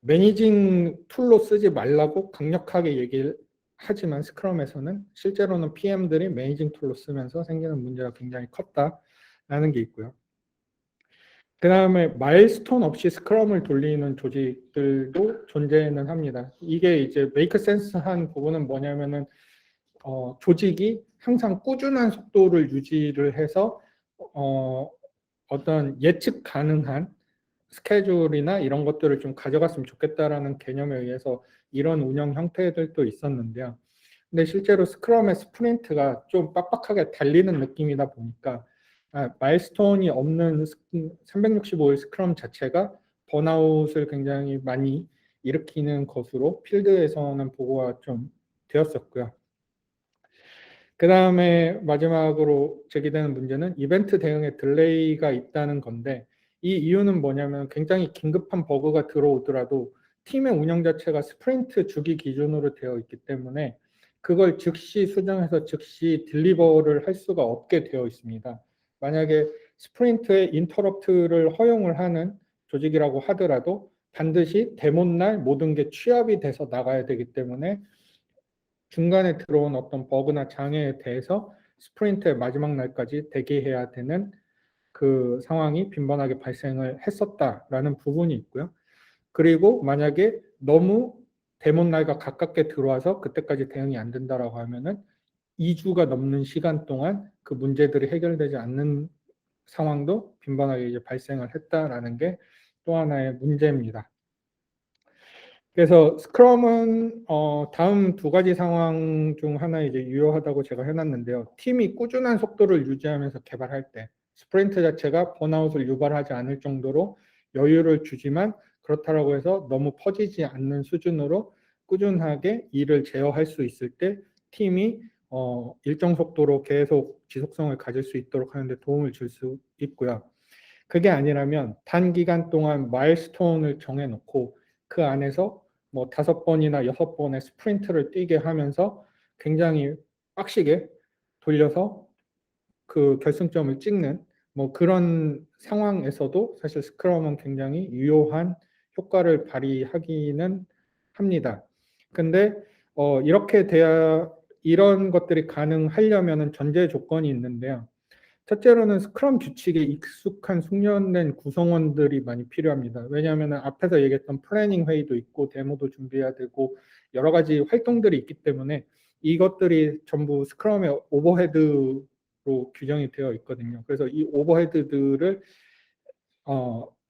매니징 툴로 쓰지 말라고 강력하게 얘기를 하지만 스크럼에서는 실제로는 PM들이 매니징 툴로 쓰면서 생기는 문제가 굉장히 컸다라는 게 있고요. 그 다음에 마일스톤 없이 스크럼을 돌리는 조직들도 존재는 합니다. 이게 이제 메이크 센스한 부분은 뭐냐면은 조직이 항상 꾸준한 속도를 유지를 해서 어떤 예측 가능한 스케줄이나 이런 것들을 좀 가져갔으면 좋겠다라는 개념에 의해서 이런 운영 형태들도 있었는데요. 근데 실제로 스크럼의 스프린트가 좀 빡빡하게 달리는 느낌이다 보니까 마일스톤이 없는 365일 스크럼 자체가 번아웃을 굉장히 많이 일으키는 것으로 필드에서는 보고가 좀 되었었고요. 그 다음에 마지막으로 제기되는 문제는 이벤트 대응에 딜레이가 있다는 건데 이 이유는 뭐냐면 굉장히 긴급한 버그가 들어오더라도 팀의 운영 자체가 스프린트 주기 기준으로 되어 있기 때문에 그걸 즉시 수정해서 즉시 딜리버를 할 수가 없게 되어 있습니다. 만약에 스프린트에 인터럽트를 허용을 하는 조직이라고 하더라도 반드시 데모날 모든 게 취합이 돼서 나가야 되기 때문에 중간에 들어온 어떤 버그나 장애에 대해서 스프린트의 마지막 날까지 대기해야 되는 그 상황이 빈번하게 발생을 했었다라는 부분이 있고요. 그리고 만약에 너무 데모 날과 가깝게 들어와서 그때까지 대응이 안 된다라고 하면은 2주가 넘는 시간 동안 그 문제들이 해결되지 않는 상황도 빈번하게 이제 발생을 했다라는 게 또 하나의 문제입니다. 그래서 스크럼은 다음 두 가지 상황 중 하나 이제 유효하다고 제가 해놨는데요. 팀이 꾸준한 속도를 유지하면서 개발할 때 스프린트 자체가 번아웃을 유발하지 않을 정도로 여유를 주지만 그렇다고 해서 너무 퍼지지 않는 수준으로 꾸준하게 일을 제어할 수 있을 때 팀이 일정 속도로 계속 지속성을 가질 수 있도록 하는데 도움을 줄 수 있고요. 그게 아니라면 단기간 동안 마일스톤을 정해놓고 그 안에서 뭐 5번이나 6번의 스프린트를 뛰게 하면서 굉장히 빡시게 돌려서 그 결승점을 찍는 뭐 그런 상황에서도 사실 스크럼은 굉장히 유효한 효과를 발휘하기는 합니다. 근데 이렇게 돼야 이런 것들이 가능하려면은 전제 조건이 있는데요. 첫째로는 스크럼 규칙에 익숙한 숙련된 구성원들이 많이 필요합니다. 왜냐하면 앞에서 얘기했던 플래닝 회의도 있고 데모도 준비해야 되고 여러 가지 활동들이 있기 때문에 이것들이 전부 스크럼의 오버헤드로 규정이 되어 있거든요. 그래서 이 오버헤드들을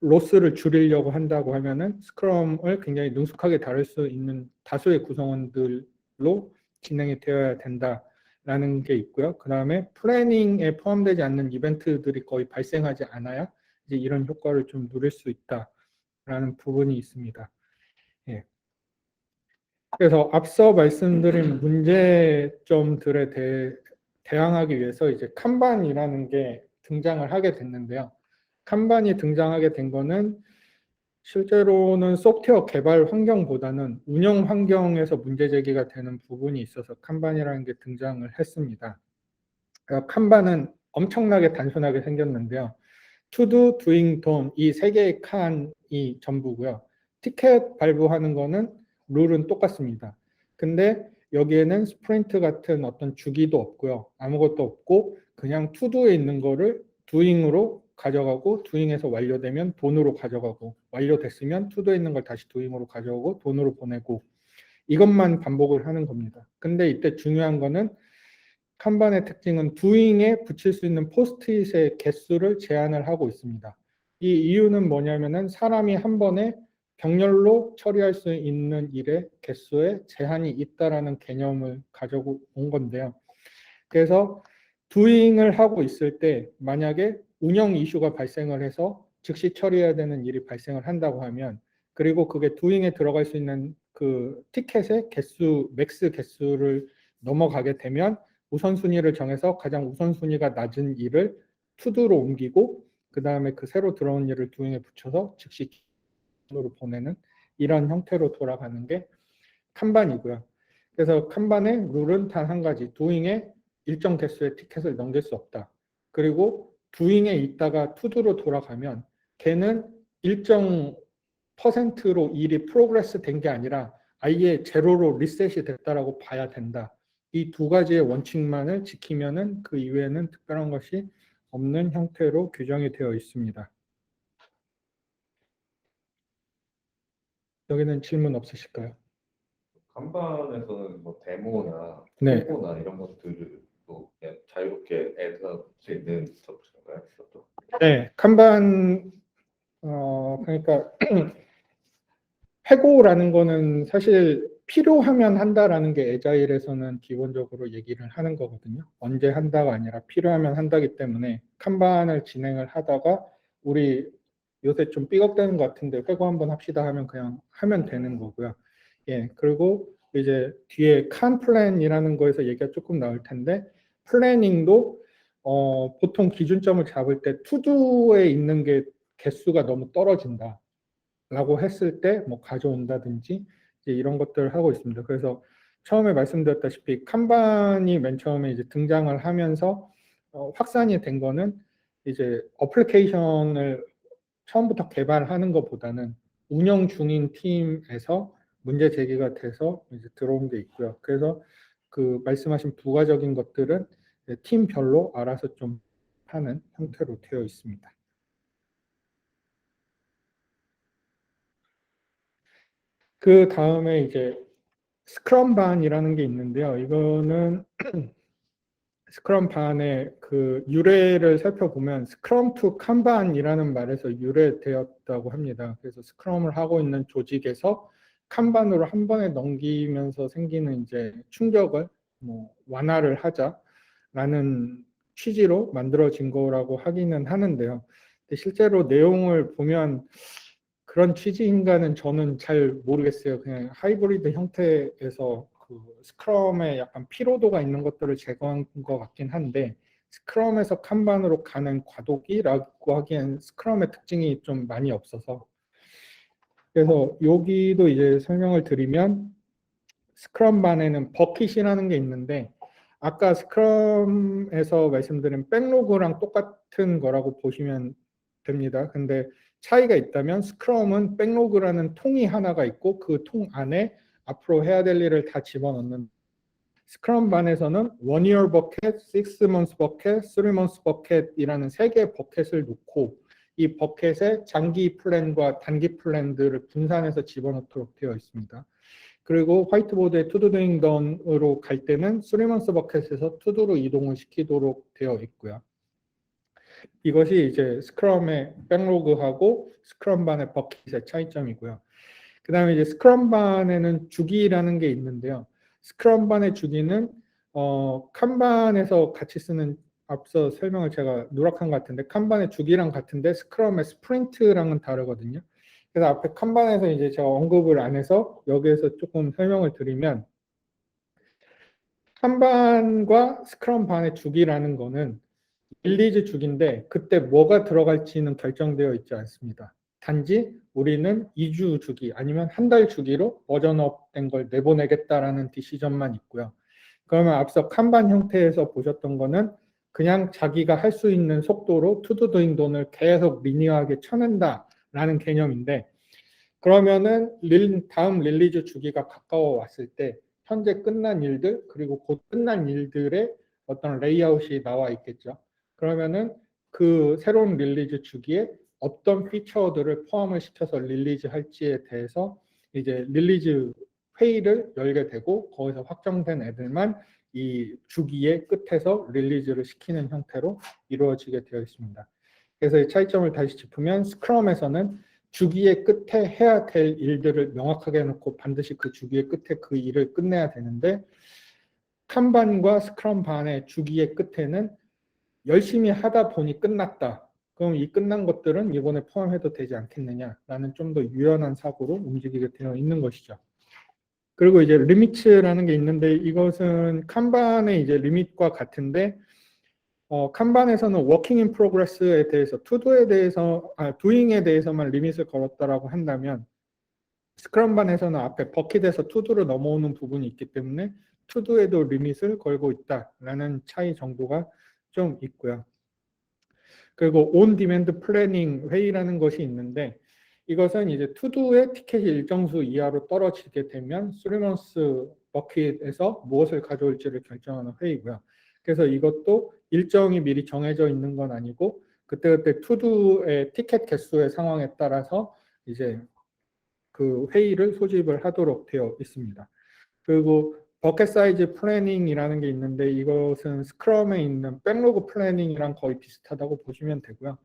로스를 줄이려고 한다고 하면은 스크럼을 굉장히 능숙하게 다룰 수 있는 다수의 구성원들로 진행이 되어야 된다라는 게 있고요. 그 다음에 플래닝에 포함되지 않는 이벤트들이 거의 발생하지 않아야 이제 이런 효과를 좀 누릴 수 있다라는 부분이 있습니다. 예. 그래서 앞서 말씀드린 문제점들에 대항하기 위해서 이제 칸반이라는 게 등장을 하게 됐는데요. 칸반이 등장하게 된 거는 실제로는 소프트웨어 개발 환경보다는 운영 환경에서 문제 제기가 되는 부분이 있어서 칸반이라는 게 등장을 했습니다. 칸반은 엄청나게 단순하게 생겼는데요. To do, doing, don't 이 세 개의 칸이 전부고요. 티켓 발부하는 거는 룰은 똑같습니다. 근데 여기에는 스프린트 같은 어떤 주기도 없고요. 아무것도 없고 그냥 to do에 있는 거를 doing으로 가져가고 doing에서 완료되면 돈으로 가져가고 완료됐으면 to do에 있는 걸 다시 doing으로 가져오고 돈으로 보내고 이것만 반복을 하는 겁니다. 근데 이때 중요한 거는 칸반의 특징은 doing에 붙일 수 있는 포스트잇의 개수를 제한을 하고 있습니다. 이 이유는 뭐냐면은 사람이 한 번에 병렬로 처리할 수 있는 일의 개수에 제한이 있다라는 개념을 가지고 온 건데요. 그래서 doing을 하고 있을 때 만약에 운영 이슈가 발생을 해서 즉시 처리해야 되는 일이 발생을 한다고 하면 그리고 그게 doing에 들어갈 수 있는 그 티켓의 개수, 맥스 개수를 넘어가게 되면 우선순위를 정해서 가장 우선순위가 낮은 일을 투두로 옮기고 그 다음에 그 새로 들어온 일을 doing에 붙여서 즉시 으로 보내는 이런 형태로 돌아가는 게 칸반이고요. 그래서 칸반의 룰은 단 한 가지, doing에 일정 개수의 티켓을 넘길 수 없다. 그리고 doing에 있다가 투두로 돌아가면 걔는 일정 퍼센트로 일이 프로그레스 된 게 아니라 아예 제로로 리셋이 됐다라고 봐야 된다. 이 두 가지의 원칙만을 지키면은 그 이외에는 특별한 것이 없는 형태로 규정이 되어 있습니다. 여기는 질문 없으실까요? 간반에서는 뭐 데모나 네. 홍보나 이런 것들도 그냥 자유롭게 애드할 수 있는 서비스인가요? 그것도? 네, 칸반 그러니까 해고라는 거는 사실 필요하면 한다라는 게 애자일에서는 기본적으로 얘기를 하는 거거든요. 언제 한다가 아니라 필요하면 한다기 때문에 칸반을 진행을 하다가 우리 요새 좀 삐걱대는 것 같은데 해고 한번 합시다 하면 그냥 하면 되는 거고요. 예, 그리고 이제 뒤에 칸 플랜이라는 거에서 얘기가 조금 나올 텐데 플래닝도 보통 기준점을 잡을 때 투두에 있는 게 개수가 너무 떨어진다. 라고 했을 때 뭐 가져온다든지 이제 이런 것들을 하고 있습니다. 그래서 처음에 말씀드렸다시피 칸반이 맨 처음에 이제 등장을 하면서 확산이 된 거는 이제 어플리케이션을 처음부터 개발하는 것보다는 운영 중인 팀에서 문제 제기가 돼서 이제 들어온 게 있고요. 그래서 그 말씀하신 부가적인 것들은 팀별로 알아서 좀 하는 형태로 되어 있습니다. 그 다음에 이제 스크럼반이라는 게 있는데요. 이거는 스크럼반의 그 유래를 살펴보면 스크럼 투 칸반이라는 말에서 유래되었다고 합니다. 그래서 스크럼을 하고 있는 조직에서 칸반으로 한 번에 넘기면서 생기는 이제 충격을 뭐 완화를 하자라는 취지로 만들어진 거라고 하기는 하는데요. 근데 실제로 내용을 보면 그런 취지인가는 저는 잘 모르겠어요. 그냥 하이브리드 형태에서 그 스크럼에 약간 피로도가 있는 것들을 제거한 것 같긴 한데 스크럼에서 칸반으로 가는 과도기라고 하기엔 스크럼의 특징이 좀 많이 없어서 그래서 여기도 이제 설명을 드리면 스크럼반에는 버킷이라는 게 있는데 아까 스크럼에서 말씀드린 백로그랑 똑같은 거라고 보시면 됩니다. 근데 차이가 있다면 스크럼은 백로그라는 통이 하나가 있고 그 통 안에 앞으로 해야 될 일을 다 집어넣는 스크럼반에서는 1year 버켓, 6 months 버켓, 3 months 버켓이라는 세 개의 버켓을 놓고 이 버켓에 장기 플랜과 단기 플랜들을 분산해서 집어넣도록 되어 있습니다. 그리고 화이트보드에 투두 도잉 던으로 갈 때는 3 months 버켓에서 투두로 이동을 시키도록 되어 있고요. 이것이 이제 스크럼의 백로그하고 스크럼반의 버킷의 차이점이고요. 그 다음에 이제 스크럼반에는 주기라는 게 있는데요. 스크럼반의 주기는 칸반에서 같이 쓰는 앞서 설명을 제가 누락한 것 같은데 칸반의 주기랑 같은데 스크럼의 스프린트랑은 다르거든요. 그래서 앞에 칸반에서 이제 제가 언급을 안 해서 여기에서 조금 설명을 드리면 칸반과 스크럼 반의 주기라는 거는 릴리즈 주기인데 그때 뭐가 들어갈지는 결정되어 있지 않습니다. 단지 우리는 2주 주기 아니면 한 달 주기로 버전업 된 걸 내보내겠다라는 디시전만 있고요. 그러면 앞서 칸반 형태에서 보셨던 거는 그냥 자기가 할 수 있는 속도로 투두 도잉 돈을 계속 리니어하게 쳐낸다라는 개념인데 그러면은 다음 릴리즈 주기가 가까워 왔을 때 현재 끝난 일들 그리고 곧 끝난 일들의 어떤 레이아웃이 나와 있겠죠. 그러면은 그 새로운 릴리즈 주기에 어떤 피처들을 포함을 시켜서 릴리즈 할지에 대해서 이제 릴리즈 회의를 열게 되고 거기서 확정된 애들만 이 주기의 끝에서 릴리즈를 시키는 형태로 이루어지게 되어 있습니다. 그래서 이 차이점을 다시 짚으면 스크럼에서는 주기의 끝에 해야 될 일들을 명확하게 해놓고 반드시 그 주기의 끝에 그 일을 끝내야 되는데 칸반과 스크럼 반의 주기의 끝에는 열심히 하다 보니 끝났다. 그럼 이 끝난 것들은 이번에 포함해도 되지 않겠느냐라는 좀 더 유연한 사고로 움직이게 되어 있는 것이죠. 그리고 이제 리미츠라는 게 있는데 이것은 칸반의 이제 리밋과 같은데 칸반에서는 워킹 인 프로그레스에 대해서 투두에 대해서 도잉에 대해서만 리밋을 걸었다라고 한다면 스크럼반에서는 앞에 버킷에서 투두로 넘어오는 부분이 있기 때문에 투두에도 리밋을 걸고 있다라는 차이 정도가 좀 있고요. 그리고 온 디맨드 플래닝 회의라는 것이 있는데 이것은 이제 투두의 티켓이 일정 수 이하로 떨어지게 되면 3months 버킷에서 무엇을 가져올지를 결정하는 회의고요. 그래서 이것도 일정이 미리 정해져 있는 건 아니고 그때그때 투두의 티켓 개수의 상황에 따라서 이제 그 회의를 소집을 하도록 되어 있습니다. 그리고 버켓 사이즈 플래닝이라는 게 있는데 이것은 스크럼에 있는 백로그 플래닝이랑 거의 비슷하다고 보시면 되고요.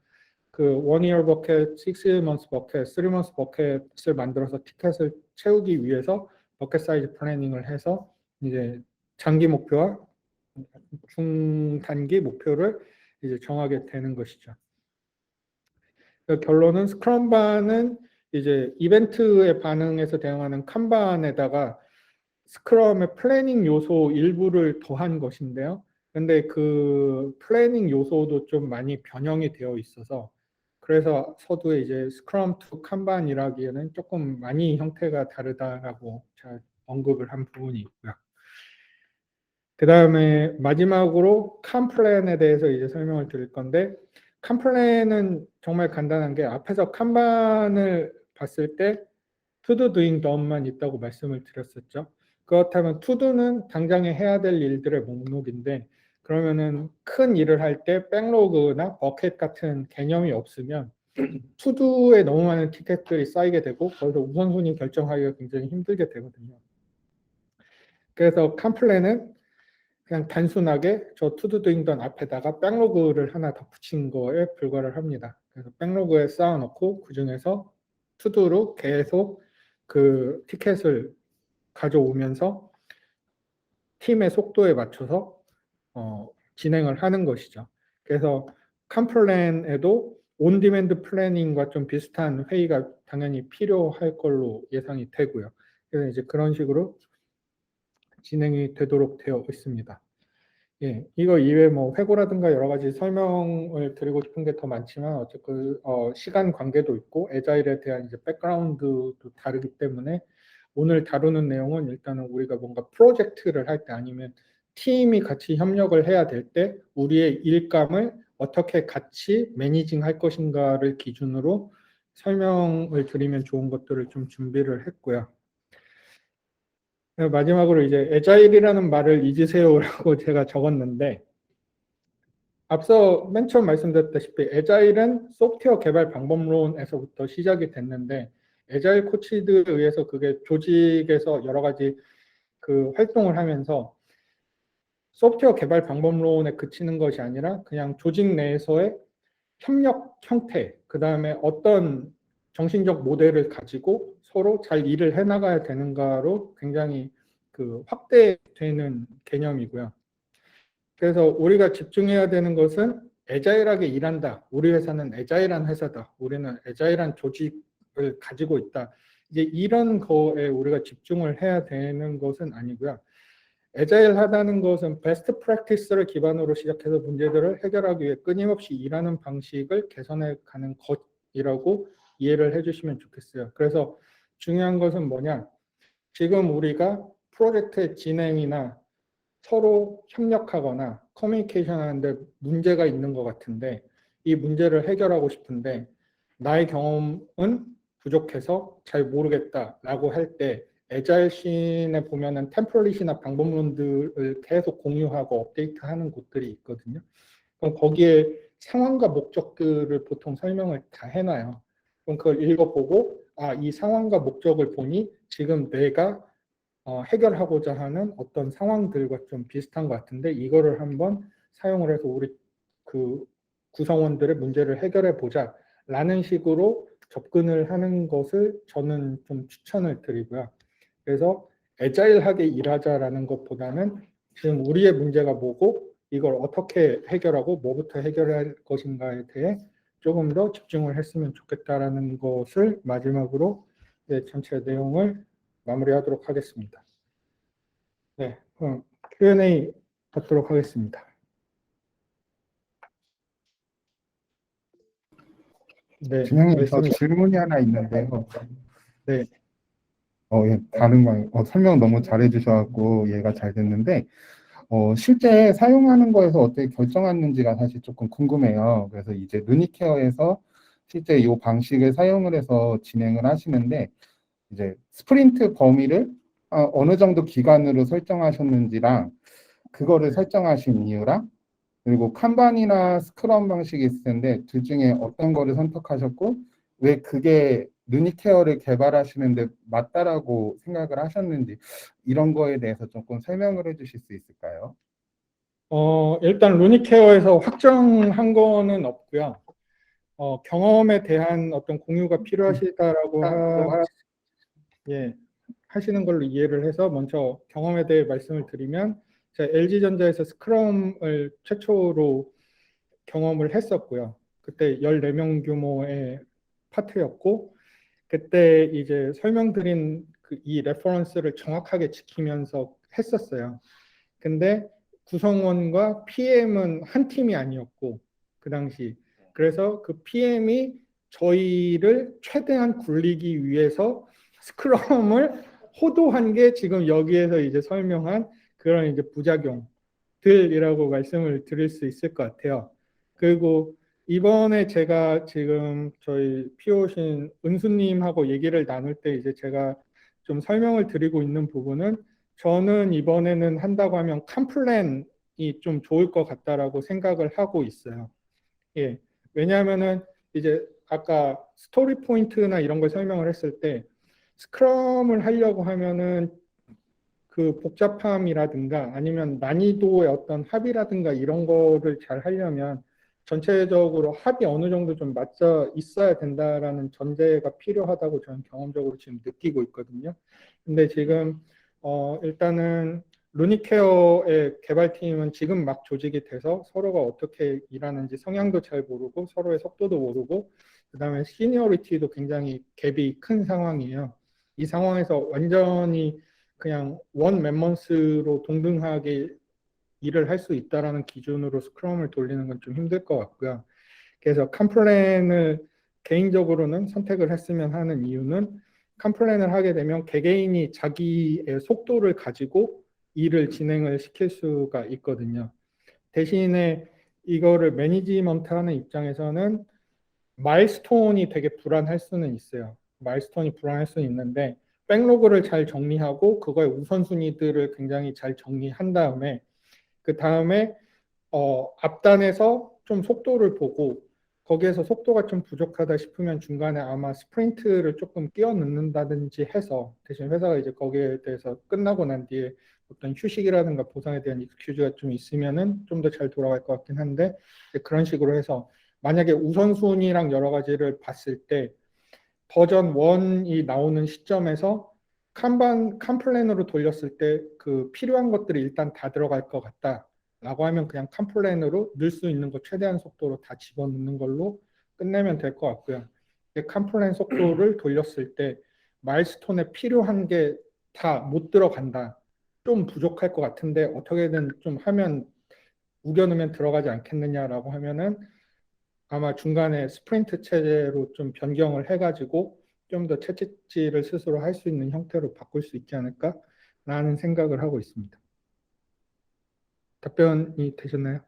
그 1year 버켓, 6 months 버켓, 3 months 버켓을 만들어서 티켓을 채우기 위해서 버켓 사이즈 플래닝을 해서 이제 장기 목표와 중단기 목표를 이제 정하게 되는 것이죠. 그 결론은 스크럼반은 이제 이벤트의 반응에서 대응하는 칸반에다가 스크럼의 플래닝 요소 일부를 더한 것인데요. 근데 그 플래닝 요소도 좀 많이 변형이 되어 있어서 그래서 서두에 이제 스크럼 투 칸반이라기에는 조금 많이 형태가 다르다라고 잘 언급을 한 부분이 있고요. 그 다음에 마지막으로 칸플랜에 대해서 이제 설명을 드릴 건데 칸플랜은 정말 간단한 게 앞에서 칸반을 봤을 때 투두 도잉 덤만 있다고 말씀을 드렸었죠. 그렇다면 투두는 당장에 해야 될 일들의 목록인데 그러면은 큰 일을 할 때 백로그나 버켓 같은 개념이 없으면 투두에 너무 많은 티켓들이 쌓이게 되고 거기서 우선순위 결정하기가 굉장히 힘들게 되거든요. 그래서 칸플랜은 그냥 단순하게 저 투두 도잉던 앞에다가 백로그를 하나 덧붙인 거에 불과를 합니다. 그래서 백로그에 쌓아놓고 그 중에서 투두로 계속 그 티켓을 가져오면서 팀의 속도에 맞춰서 진행을 하는 것이죠. 그래서 칸플랜에도 온디맨드 플래닝과 좀 비슷한 회의가 당연히 필요할 걸로 예상이 되고요. 그래서 이제 그런 식으로 진행이 되도록 되어 있습니다. 예, 이거 이외에 뭐 회고라든가 여러 가지 설명을 드리고 싶은 게 더 많지만 어쨌든 시간 관계도 있고 애자일에 대한 이제 백그라운드도 다르기 때문에 오늘 다루는 내용은 일단은 우리가 뭔가 프로젝트를 할 때 아니면 팀이 같이 협력을 해야 될 때 우리의 일감을 어떻게 같이 매니징 할 것인가를 기준으로 설명을 드리면 좋은 것들을 좀 준비를 했고요. 마지막으로 이제 애자일이라는 말을 잊으세요라고 제가 적었는데 앞서 맨 처음 말씀드렸다시피 애자일은 소프트웨어 개발 방법론에서부터 시작이 됐는데 애자일 코치들에 의해서 그게 조직에서 여러 가지 그 활동을 하면서 소프트웨어 개발 방법론에 그치는 것이 아니라 그냥 조직 내에서의 협력 형태, 그 다음에 어떤 정신적 모델을 가지고 서로 잘 일을 해나가야 되는가로 굉장히 그 확대되는 개념이고요. 그래서 우리가 집중해야 되는 것은 애자일하게 일한다. 우리 회사는 애자일한 회사다. 우리는 애자일한 조직을 가지고 있다. 이제 이런 거에 우리가 집중을 해야 되는 것은 아니고요. 애자일 하다는 것은 베스트 프랙티스를 기반으로 시작해서 문제들을 해결하기 위해 끊임없이 일하는 방식을 개선해 가는 것이라고 이해를 해주시면 좋겠어요. 그래서 중요한 것은 뭐냐? 지금 우리가 프로젝트의 진행이나 서로 협력하거나 커뮤니케이션 하는데 문제가 있는 것 같은데 이 문제를 해결하고 싶은데 나의 경험은 부족해서 잘 모르겠다라고 할 때 애자일 씬에 보면은 템플릿이나 방법론들을 계속 공유하고 업데이트하는 곳들이 있거든요. 그럼 거기에 상황과 목적들을 보통 설명을 다 해놔요. 그럼 그걸 읽어보고 이 상황과 목적을 보니 지금 내가 해결하고자 하는 어떤 상황들과 좀 비슷한 것 같은데 이거를 한번 사용을 해서 우리 그 구성원들의 문제를 해결해 보자 라는 식으로 접근을 하는 것을 저는 좀 추천을 드리고요. 그래서 애자일하게 일하자라는 것보다는 지금 우리의 문제가 뭐고 이걸 어떻게 해결하고 뭐부터 해결할 것인가에 대해 조금 더 집중을 했으면 좋겠다라는 것을 마지막으로 전체 내용을 마무리하도록 하겠습니다. 네, 그럼 Q&A 받도록 하겠습니다. 네, 진영님, 저 질문이 하나 있는데요. 네, 예, 설명 너무 잘해주셔갖고 이해가 잘 됐는데, 실제 사용하는 거에서 어떻게 결정하는지가 사실 조금 궁금해요. 그래서 이제 루니케어에서 실제 이 방식을 사용을 해서 진행을 하시는데, 이제 스프린트 범위를 어느 정도 기간으로 설정하셨는지랑, 그거를 설정하신 이유랑, 그리고 칸반이나 스크럼 방식이 있을 텐데 둘 중에 어떤 거를 선택하셨고 왜 그게 루니케어를 개발하시는데 맞다라고 생각을 하셨는지 이런 거에 대해서 조금 설명을 해주실 수 있을까요? 일단 루니케어에서 확정한 거는 없고요. 경험에 대한 어떤 공유가 필요하시다라고 예, 하시는 걸로 이해를 해서 먼저 경험에 대해 말씀을 드리면 제가 LG전자에서 스크럼을 최초로 경험을 했었고요. 그때 14명 규모의 파트였고 그때 이제 설명드린 이 레퍼런스를 정확하게 지키면서 했었어요. 근데 구성원과 PM은 한 팀이 아니었고 그 당시 그래서 그 PM이 저희를 최대한 굴리기 위해서 스크럼을 호도한 게 지금 여기에서 이제 설명한 그런 이제 부작용들이라고 말씀을 드릴 수 있을 것 같아요. 그리고 이번에 제가 지금 저희 PO신 은수님하고 얘기를 나눌 때 이제 제가 좀 설명을 드리고 있는 부분은 저는 이번에는 한다고 하면 컴플랜이 좀 좋을 것 같다라고 생각을 하고 있어요. 예. 왜냐하면은 이제 아까 스토리 포인트나 이런 걸 설명을 했을 때 스크럼을 하려고 하면은 그 복잡함이라든가 아니면 난이도의 어떤 합이라든가 이런 거를 잘 하려면 전체적으로 합이 어느 정도 좀 맞춰 있어야 된다라는 전제가 필요하다고 저는 경험적으로 지금 느끼고 있거든요. 근데 지금 일단은 루니케어의 개발팀은 지금 막 조직이 돼서 서로가 어떻게 일하는지 성향도 잘 모르고 서로의 속도도 모르고 그다음에 시니어리티도 굉장히 갭이 큰 상황이에요. 이 상황에서 완전히 그냥 원 맨먼스로 동등하게 일을 할 수 있다라는 기준으로 스크럼을 돌리는 건 좀 힘들 것 같고요. 그래서 컴플랜을 개인적으로는 선택을 했으면 하는 이유는 컴플랜을 하게 되면 개개인이 자기의 속도를 가지고 일을 진행을 시킬 수가 있거든요. 대신에 이거를 매니지먼트 하는 입장에서는 마일스톤이 되게 불안할 수는 있어요. 마일스톤이 불안할 수는 있는데 백로그를 잘 정리하고 그거의 우선순위들을 굉장히 잘 정리한 다음에 그 다음에 앞단에서 좀 속도를 보고 거기에서 속도가 좀 부족하다 싶으면 중간에 아마 스프린트를 조금 끼워 넣는다든지 해서 대신 회사가 이제 거기에 대해서 끝나고 난 뒤에 어떤 휴식이라든가 보상에 대한 익스큐즈가 좀 있으면은 좀 더 잘 돌아갈 것 같긴 한데 그런 식으로 해서 만약에 우선순위랑 여러 가지를 봤을 때 버전 1이 나오는 시점에서 컴플랜으로 돌렸을 때 그 필요한 것들이 일단 다 들어갈 것 같다. 라고 하면 그냥 칸플랜으로 넣을 수 있는 거 최대한 속도로 다 집어넣는 걸로 끝내면 될 것 같고요. 칸플랜 속도를 돌렸을 때 마일스톤에 필요한 게 다 못 들어간다. 좀 부족할 것 같은데 어떻게든 좀 하면 우겨넣으면 들어가지 않겠느냐라고 하면은 아마 중간에 스프린트 체제로 좀 변경을 해가지고 좀 더 채찍질을 스스로 할 수 있는 형태로 바꿀 수 있지 않을까라는 생각을 하고 있습니다. 답변이 되셨나요?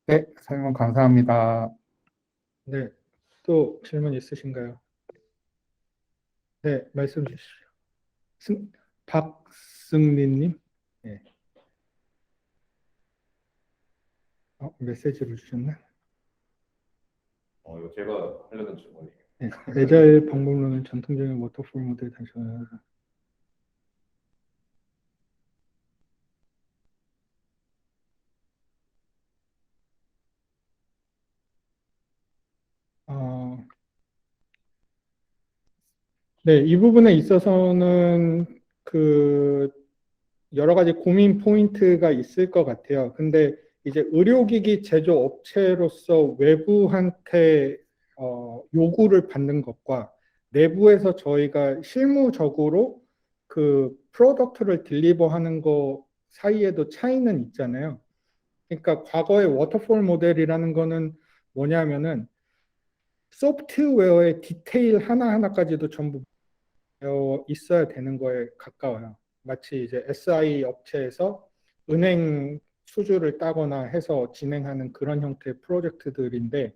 네, 설명 감사합니다. 네. 또 질문 있으신가요? 네, 말씀 주십시오. 박승리님. 네. 메시지를 주셨나? 이거 제가 하려는 질문이에요. 네. 애자일 방법론은 전통적인 워터폴 모델 다시 네, 이 부분에 있어서는 그 여러 가지 고민 포인트가 있을 것 같아요. 근데 이제 의료기기 제조업체로서 외부한테 요구를 받는 것과 내부에서 저희가 실무적으로 그 프로덕트를 딜리버하는 거 사이에도 차이는 있잖아요. 그러니까 과거의 워터폴 모델이라는 거는 뭐냐면은 소프트웨어의 디테일 하나하나까지도 전부 있어야 되는 거에 가까워요. 마치 이제 SI 업체에서 은행 수주를 따거나 해서 진행하는 그런 형태의 프로젝트들인데,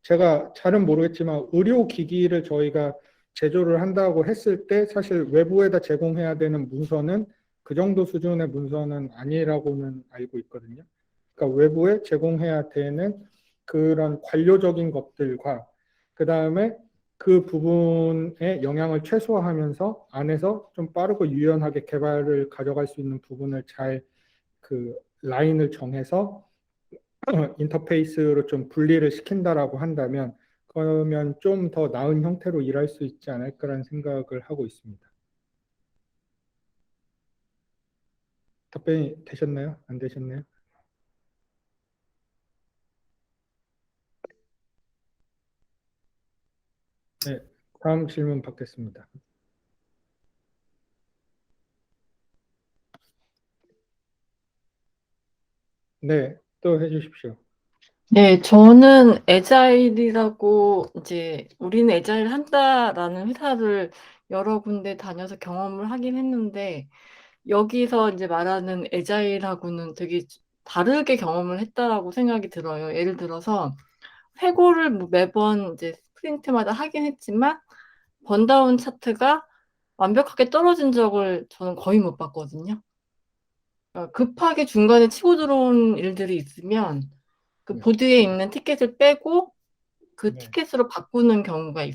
제가 잘은 모르겠지만 의료기기를 저희가 제조를 한다고 했을 때 사실 외부에다 제공해야 되는 문서는 그 정도 수준의 문서는 아니라고는 알고 있거든요. 그러니까 외부에 제공해야 되는 그런 관료적인 것들과 그 다음에 그 부분의 영향을 최소화하면서 안에서 좀 빠르고 유연하게 개발을 가져갈 수 있는 부분을 잘 그 라인을 정해서 인터페이스로 좀 분리를 시킨다라고 한다면 그러면 좀 더 나은 형태로 일할 수 있지 않을까라는 생각을 하고 있습니다. 답변이 되셨나요? 안 되셨나요? 네, 다음 질문 받겠습니다. 네, 또 해주십시오. 네, 저는 에자일이라고 이제 우리는 에자일 한다라는 회사를 여러 군데 다녀서 경험을 하긴 했는데 여기서 이제 말하는 에자일하고는 되게 다르게 경험을 했다라고 생각이 들어요. 예를 들어서 회고를 뭐 매번 이제 스프린트마다 하긴 했지만 번다운 차트가 완벽하게 떨어진 적을 저는 거의 못 봤거든요. 급하게 중간에 치고 들어온 일들이 있으면 그 네. 보드에 있는 티켓을 빼고 그 네. 티켓으로 바꾸는 경우가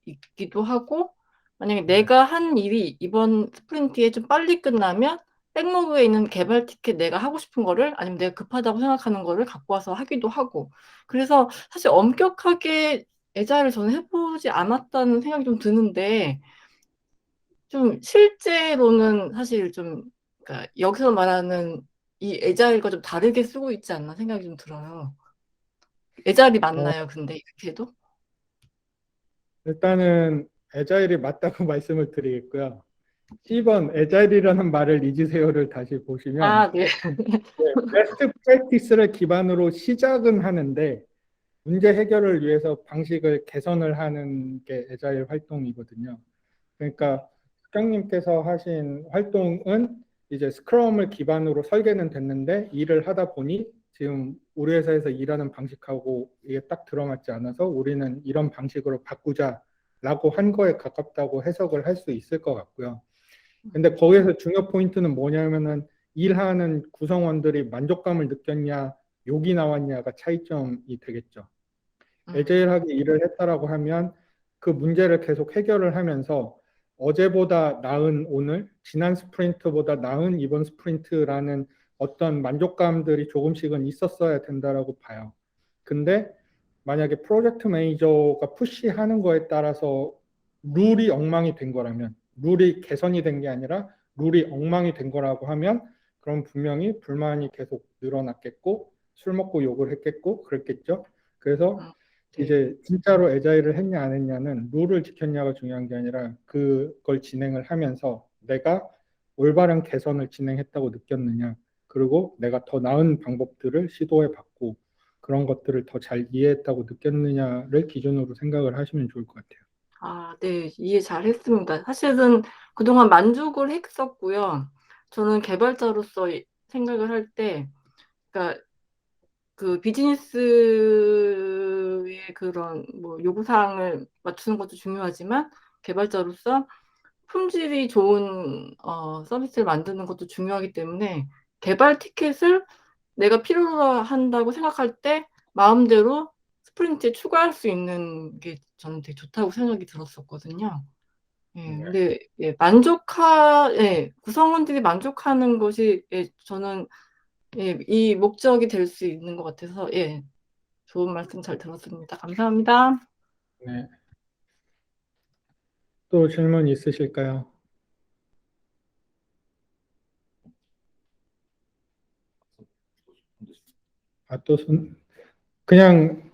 있기도 하고 만약에 네. 내가 한 일이 이번 스프린트에 좀 빨리 끝나면 백로그에 있는 개발 티켓 내가 하고 싶은 거를 아니면 내가 급하다고 생각하는 거를 갖고 와서 하기도 하고 그래서 사실 엄격하게 에자일을 저는 해보지 않았다는 생각이 좀 드는데 좀 실제로는 사실 좀 그러니까 여기서 말하는 이 에자일과 좀 다르게 쓰고 있지 않나 생각이 좀 들어요. 에자일이 맞나요? 근데 이렇게 해도? 일단은 애자일이 맞다고 말씀을 드리겠고요. 10번 애자일이라는 말을 잊으세요를 다시 보시면 아, 네. 베스트 프랙티스를 기반으로 시작은 하는데 문제 해결을 위해서 방식을 개선을 하는 게 애자일 활동이거든요. 그러니까 숙장님께서 하신 활동은 이제 스크럼을 기반으로 설계는 됐는데 일을 하다 보니 지금 우리 회사에서 일하는 방식하고 이게 딱 들어맞지 않아서 우리는 이런 방식으로 바꾸자라고 한 거에 가깝다고 해석을 할 수 있을 것 같고요. 근데 거기에서 중요 포인트는 뭐냐면은 일하는 구성원들이 만족감을 느꼈냐, 욕이 나왔냐가 차이점이 되겠죠. 애절하게 일을 했다라고 하면 그 문제를 계속 해결을 하면서 어제보다 나은 오늘, 지난 스프린트보다 나은 이번 스프린트라는 어떤 만족감들이 조금씩은 있었어야 된다라고 봐요. 근데 만약에 프로젝트 매니저가 푸시하는 거에 따라서 룰이 엉망이 된 거라면, 룰이 개선이 된 게 아니라 룰이 엉망이 된 거라고 하면 그럼 분명히 불만이 계속 늘어났겠고 술 먹고 욕을 했겠고 그랬겠죠. 그래서 네. 이제 진짜로 애자일을 했냐 안 했냐는 룰을 지켰냐가 중요한 게 아니라 그걸 진행을 하면서 내가 올바른 개선을 진행했다고 느꼈느냐, 그리고 내가 더 나은 방법들을 시도해 봤고 그런 것들을 더 잘 이해했다고 느꼈느냐를 기준으로 생각을 하시면 좋을 것 같아요. 아, 네, 이해 잘 했습니다. 사실은 그동안 만족을 했었고요. 저는 개발자로서 생각을 할 때, 그러니까 그 비즈니스의 그런 뭐 요구사항을 맞추는 것도 중요하지만 개발자로서 품질이 좋은 서비스를 만드는 것도 중요하기 때문에 개발 티켓을 내가 필요로 한다고 생각할 때 마음대로 스프린트에 추가할 수 있는 게 저는 되게 좋다고 생각이 들었었거든요. 예, 근데 예, 구성원들이 만족하는 것이 저는 이 목적이 될 수 있는 것 같아서 좋은 말씀 잘 들었습니다. 감사합니다. 네. 또 질문 있으실까요? 그냥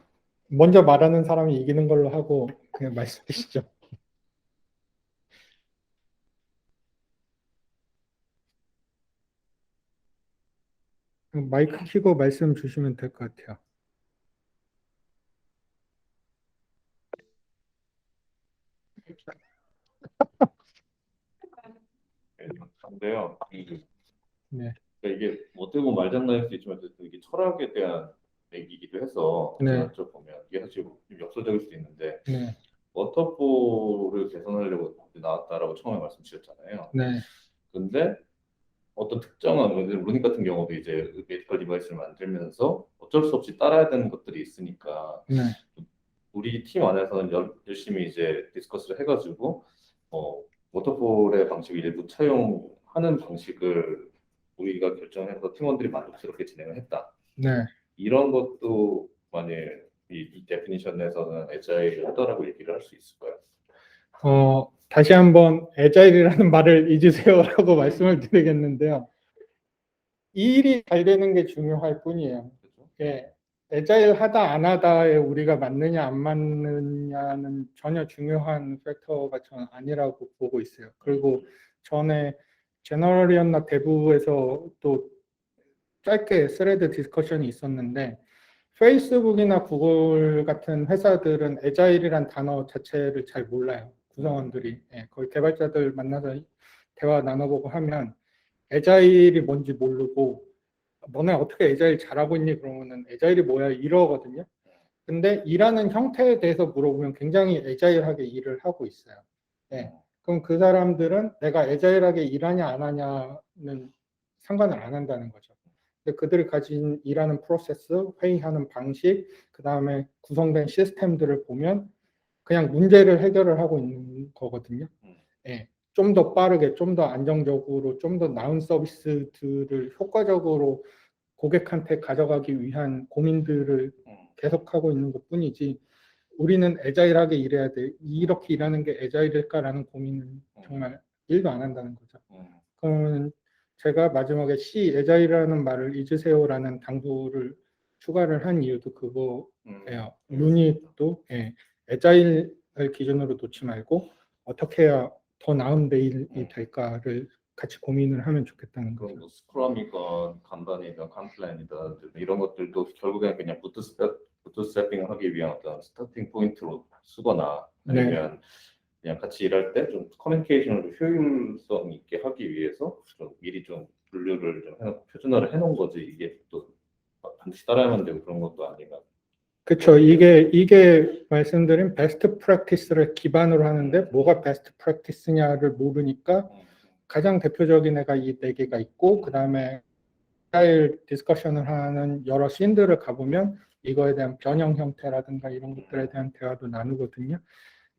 먼저 말하는 사람이 이기는 걸로 하고 그냥 말씀하시죠. 마이크 켜고 말씀 주시면 될 것 같아요. 근데요, 네. 그러니까 이게 어떻게 보면 말장난일 수 있지만 이게 철학에 대한 얘기이기도 해서 네. 제가 좀 보면 이게 사실 좀 역설적일 수도 있는데 네. 워터폴을 개선하려고 나왔다라고 처음에 말씀드렸잖아요. 네. 근데 어떤 특정한 루닉 같은 경우도 이제 메디컬 디바이스를 만들면서 어쩔 수 없이 따라야 되는 것들이 있으니까 네. 우리 팀 안에서는 열심히 이제 디스커스를 해가지고 워터폴의 방식을 일부 차용하는 방식을 우리가 결정해서 팀원들이 만족스럽게 진행을 했다. 네. 이런 것도 만약 이 데피니션에서는 애자일하다라고 얘기를 할 수 있을까요? 다시 한번 애자일이라는 말을 잊으세요라고 말씀을 드리겠는데요. 이 일이 잘 되는 게 중요할 뿐이에요. 그렇죠? 예, 애자일 하다 안 하다에 우리가 맞느냐 안 맞느냐는 전혀 중요한 팩터가 저는 아니라고 보고 있어요. 그리고 전에 제너럴이었나 대부에서 또 짧게 스레드 디스커션이 있었는데 페이스북이나 구글 같은 회사들은 애자일이란 단어 자체를 잘 몰라요. 구성원들이. 거의 개발자들 만나서 대화 나눠보고 하면 애자일이 뭔지 모르고 너네 어떻게 애자일 잘하고 있니? 그러면은 애자일이 뭐야? 이러거든요. 근데 일하는 형태에 대해서 물어보면 굉장히 애자일하게 일을 하고 있어요. 그럼 그 사람들은 내가 애자일하게 일하냐 안 하냐는 상관을 안 한다는 거죠. 근데 그들이 가진 일하는 프로세스, 회의하는 방식, 그 다음에 구성된 시스템들을 보면 그냥 문제를 해결을 하고 있는 거거든요. 좀 더 빠르게, 좀 더 안정적으로, 좀 더 나은 서비스들을 효과적으로 고객한테 가져가기 위한 고민들을 계속하고 있는 것 뿐이지 우리는 애자일하게 일해야 돼. 이렇게 일하는 게 애자일일까라는 고민은 정말 1도 안 한다는 거죠. 그러면 제가 마지막에 애자일이라는 말을 잊으세요라는 당부를 추가를 한 이유도 그거예요. 루닉도 애자일을 기준으로 놓지 말고 어떻게 해야 더 나은 내일이 될까를 같이 고민을 하면 좋겠다는 그럼 거죠. 뭐 스크럼이건 간단이건 칸플랜이든 이런 것들도 결국엔 그냥 부트스트래핑을 하기 위한 어떤 스타팅 포인트로 쓰거나 아니면 그냥 같이 일할 때 좀 커뮤니케이션을 효율성 있게 하기 위해서 좀 미리 좀 분류를 좀 해놓고 표준화를 해놓은 거지 이게 또 반드시 따라야만 되고 그런 것도 아니가. 그렇죠. 이게 말씀드린 베스트 프랙티스를 기반으로 하는데 뭐가 베스트 프랙티스냐를 모르니까 가장 대표적인 애가 이 4개가 있고 그 다음에 스타일 디스커션을 하는 여러 씬들을 가보면 이거에 대한 변형 형태라든가 이런 것들에 대한 대화도 나누거든요.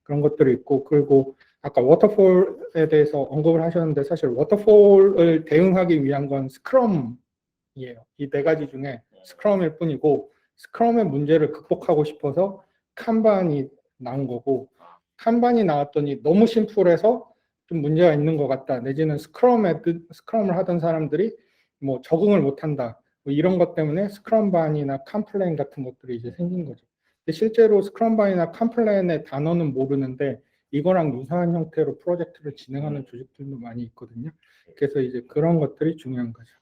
그런 것들이 있고 그리고 아까 워터폴에 대해서 언급을 하셨는데 사실 워터폴을 대응하기 위한 건 스크럼이에요. 이 4가지 중에 스크럼일 뿐이고 스크럼의 문제를 극복하고 싶어서 칸반이 나온 거고 칸반이 나왔더니 너무 심플해서 좀 문제가 있는 것 같다. 내지는 스크럼을 하던 사람들이 뭐 적응을 못한다. 뭐 이런 것 때문에 스크럼반이나 컴플레인 같은 것들이 이제 생긴 거죠. 근데 실제로 스크럼반이나 컴플레인의 단어는 모르는데 이거랑 유사한 형태로 프로젝트를 진행하는 조직들도 많이 있거든요. 그래서 이제 그런 것들이 중요한 거죠.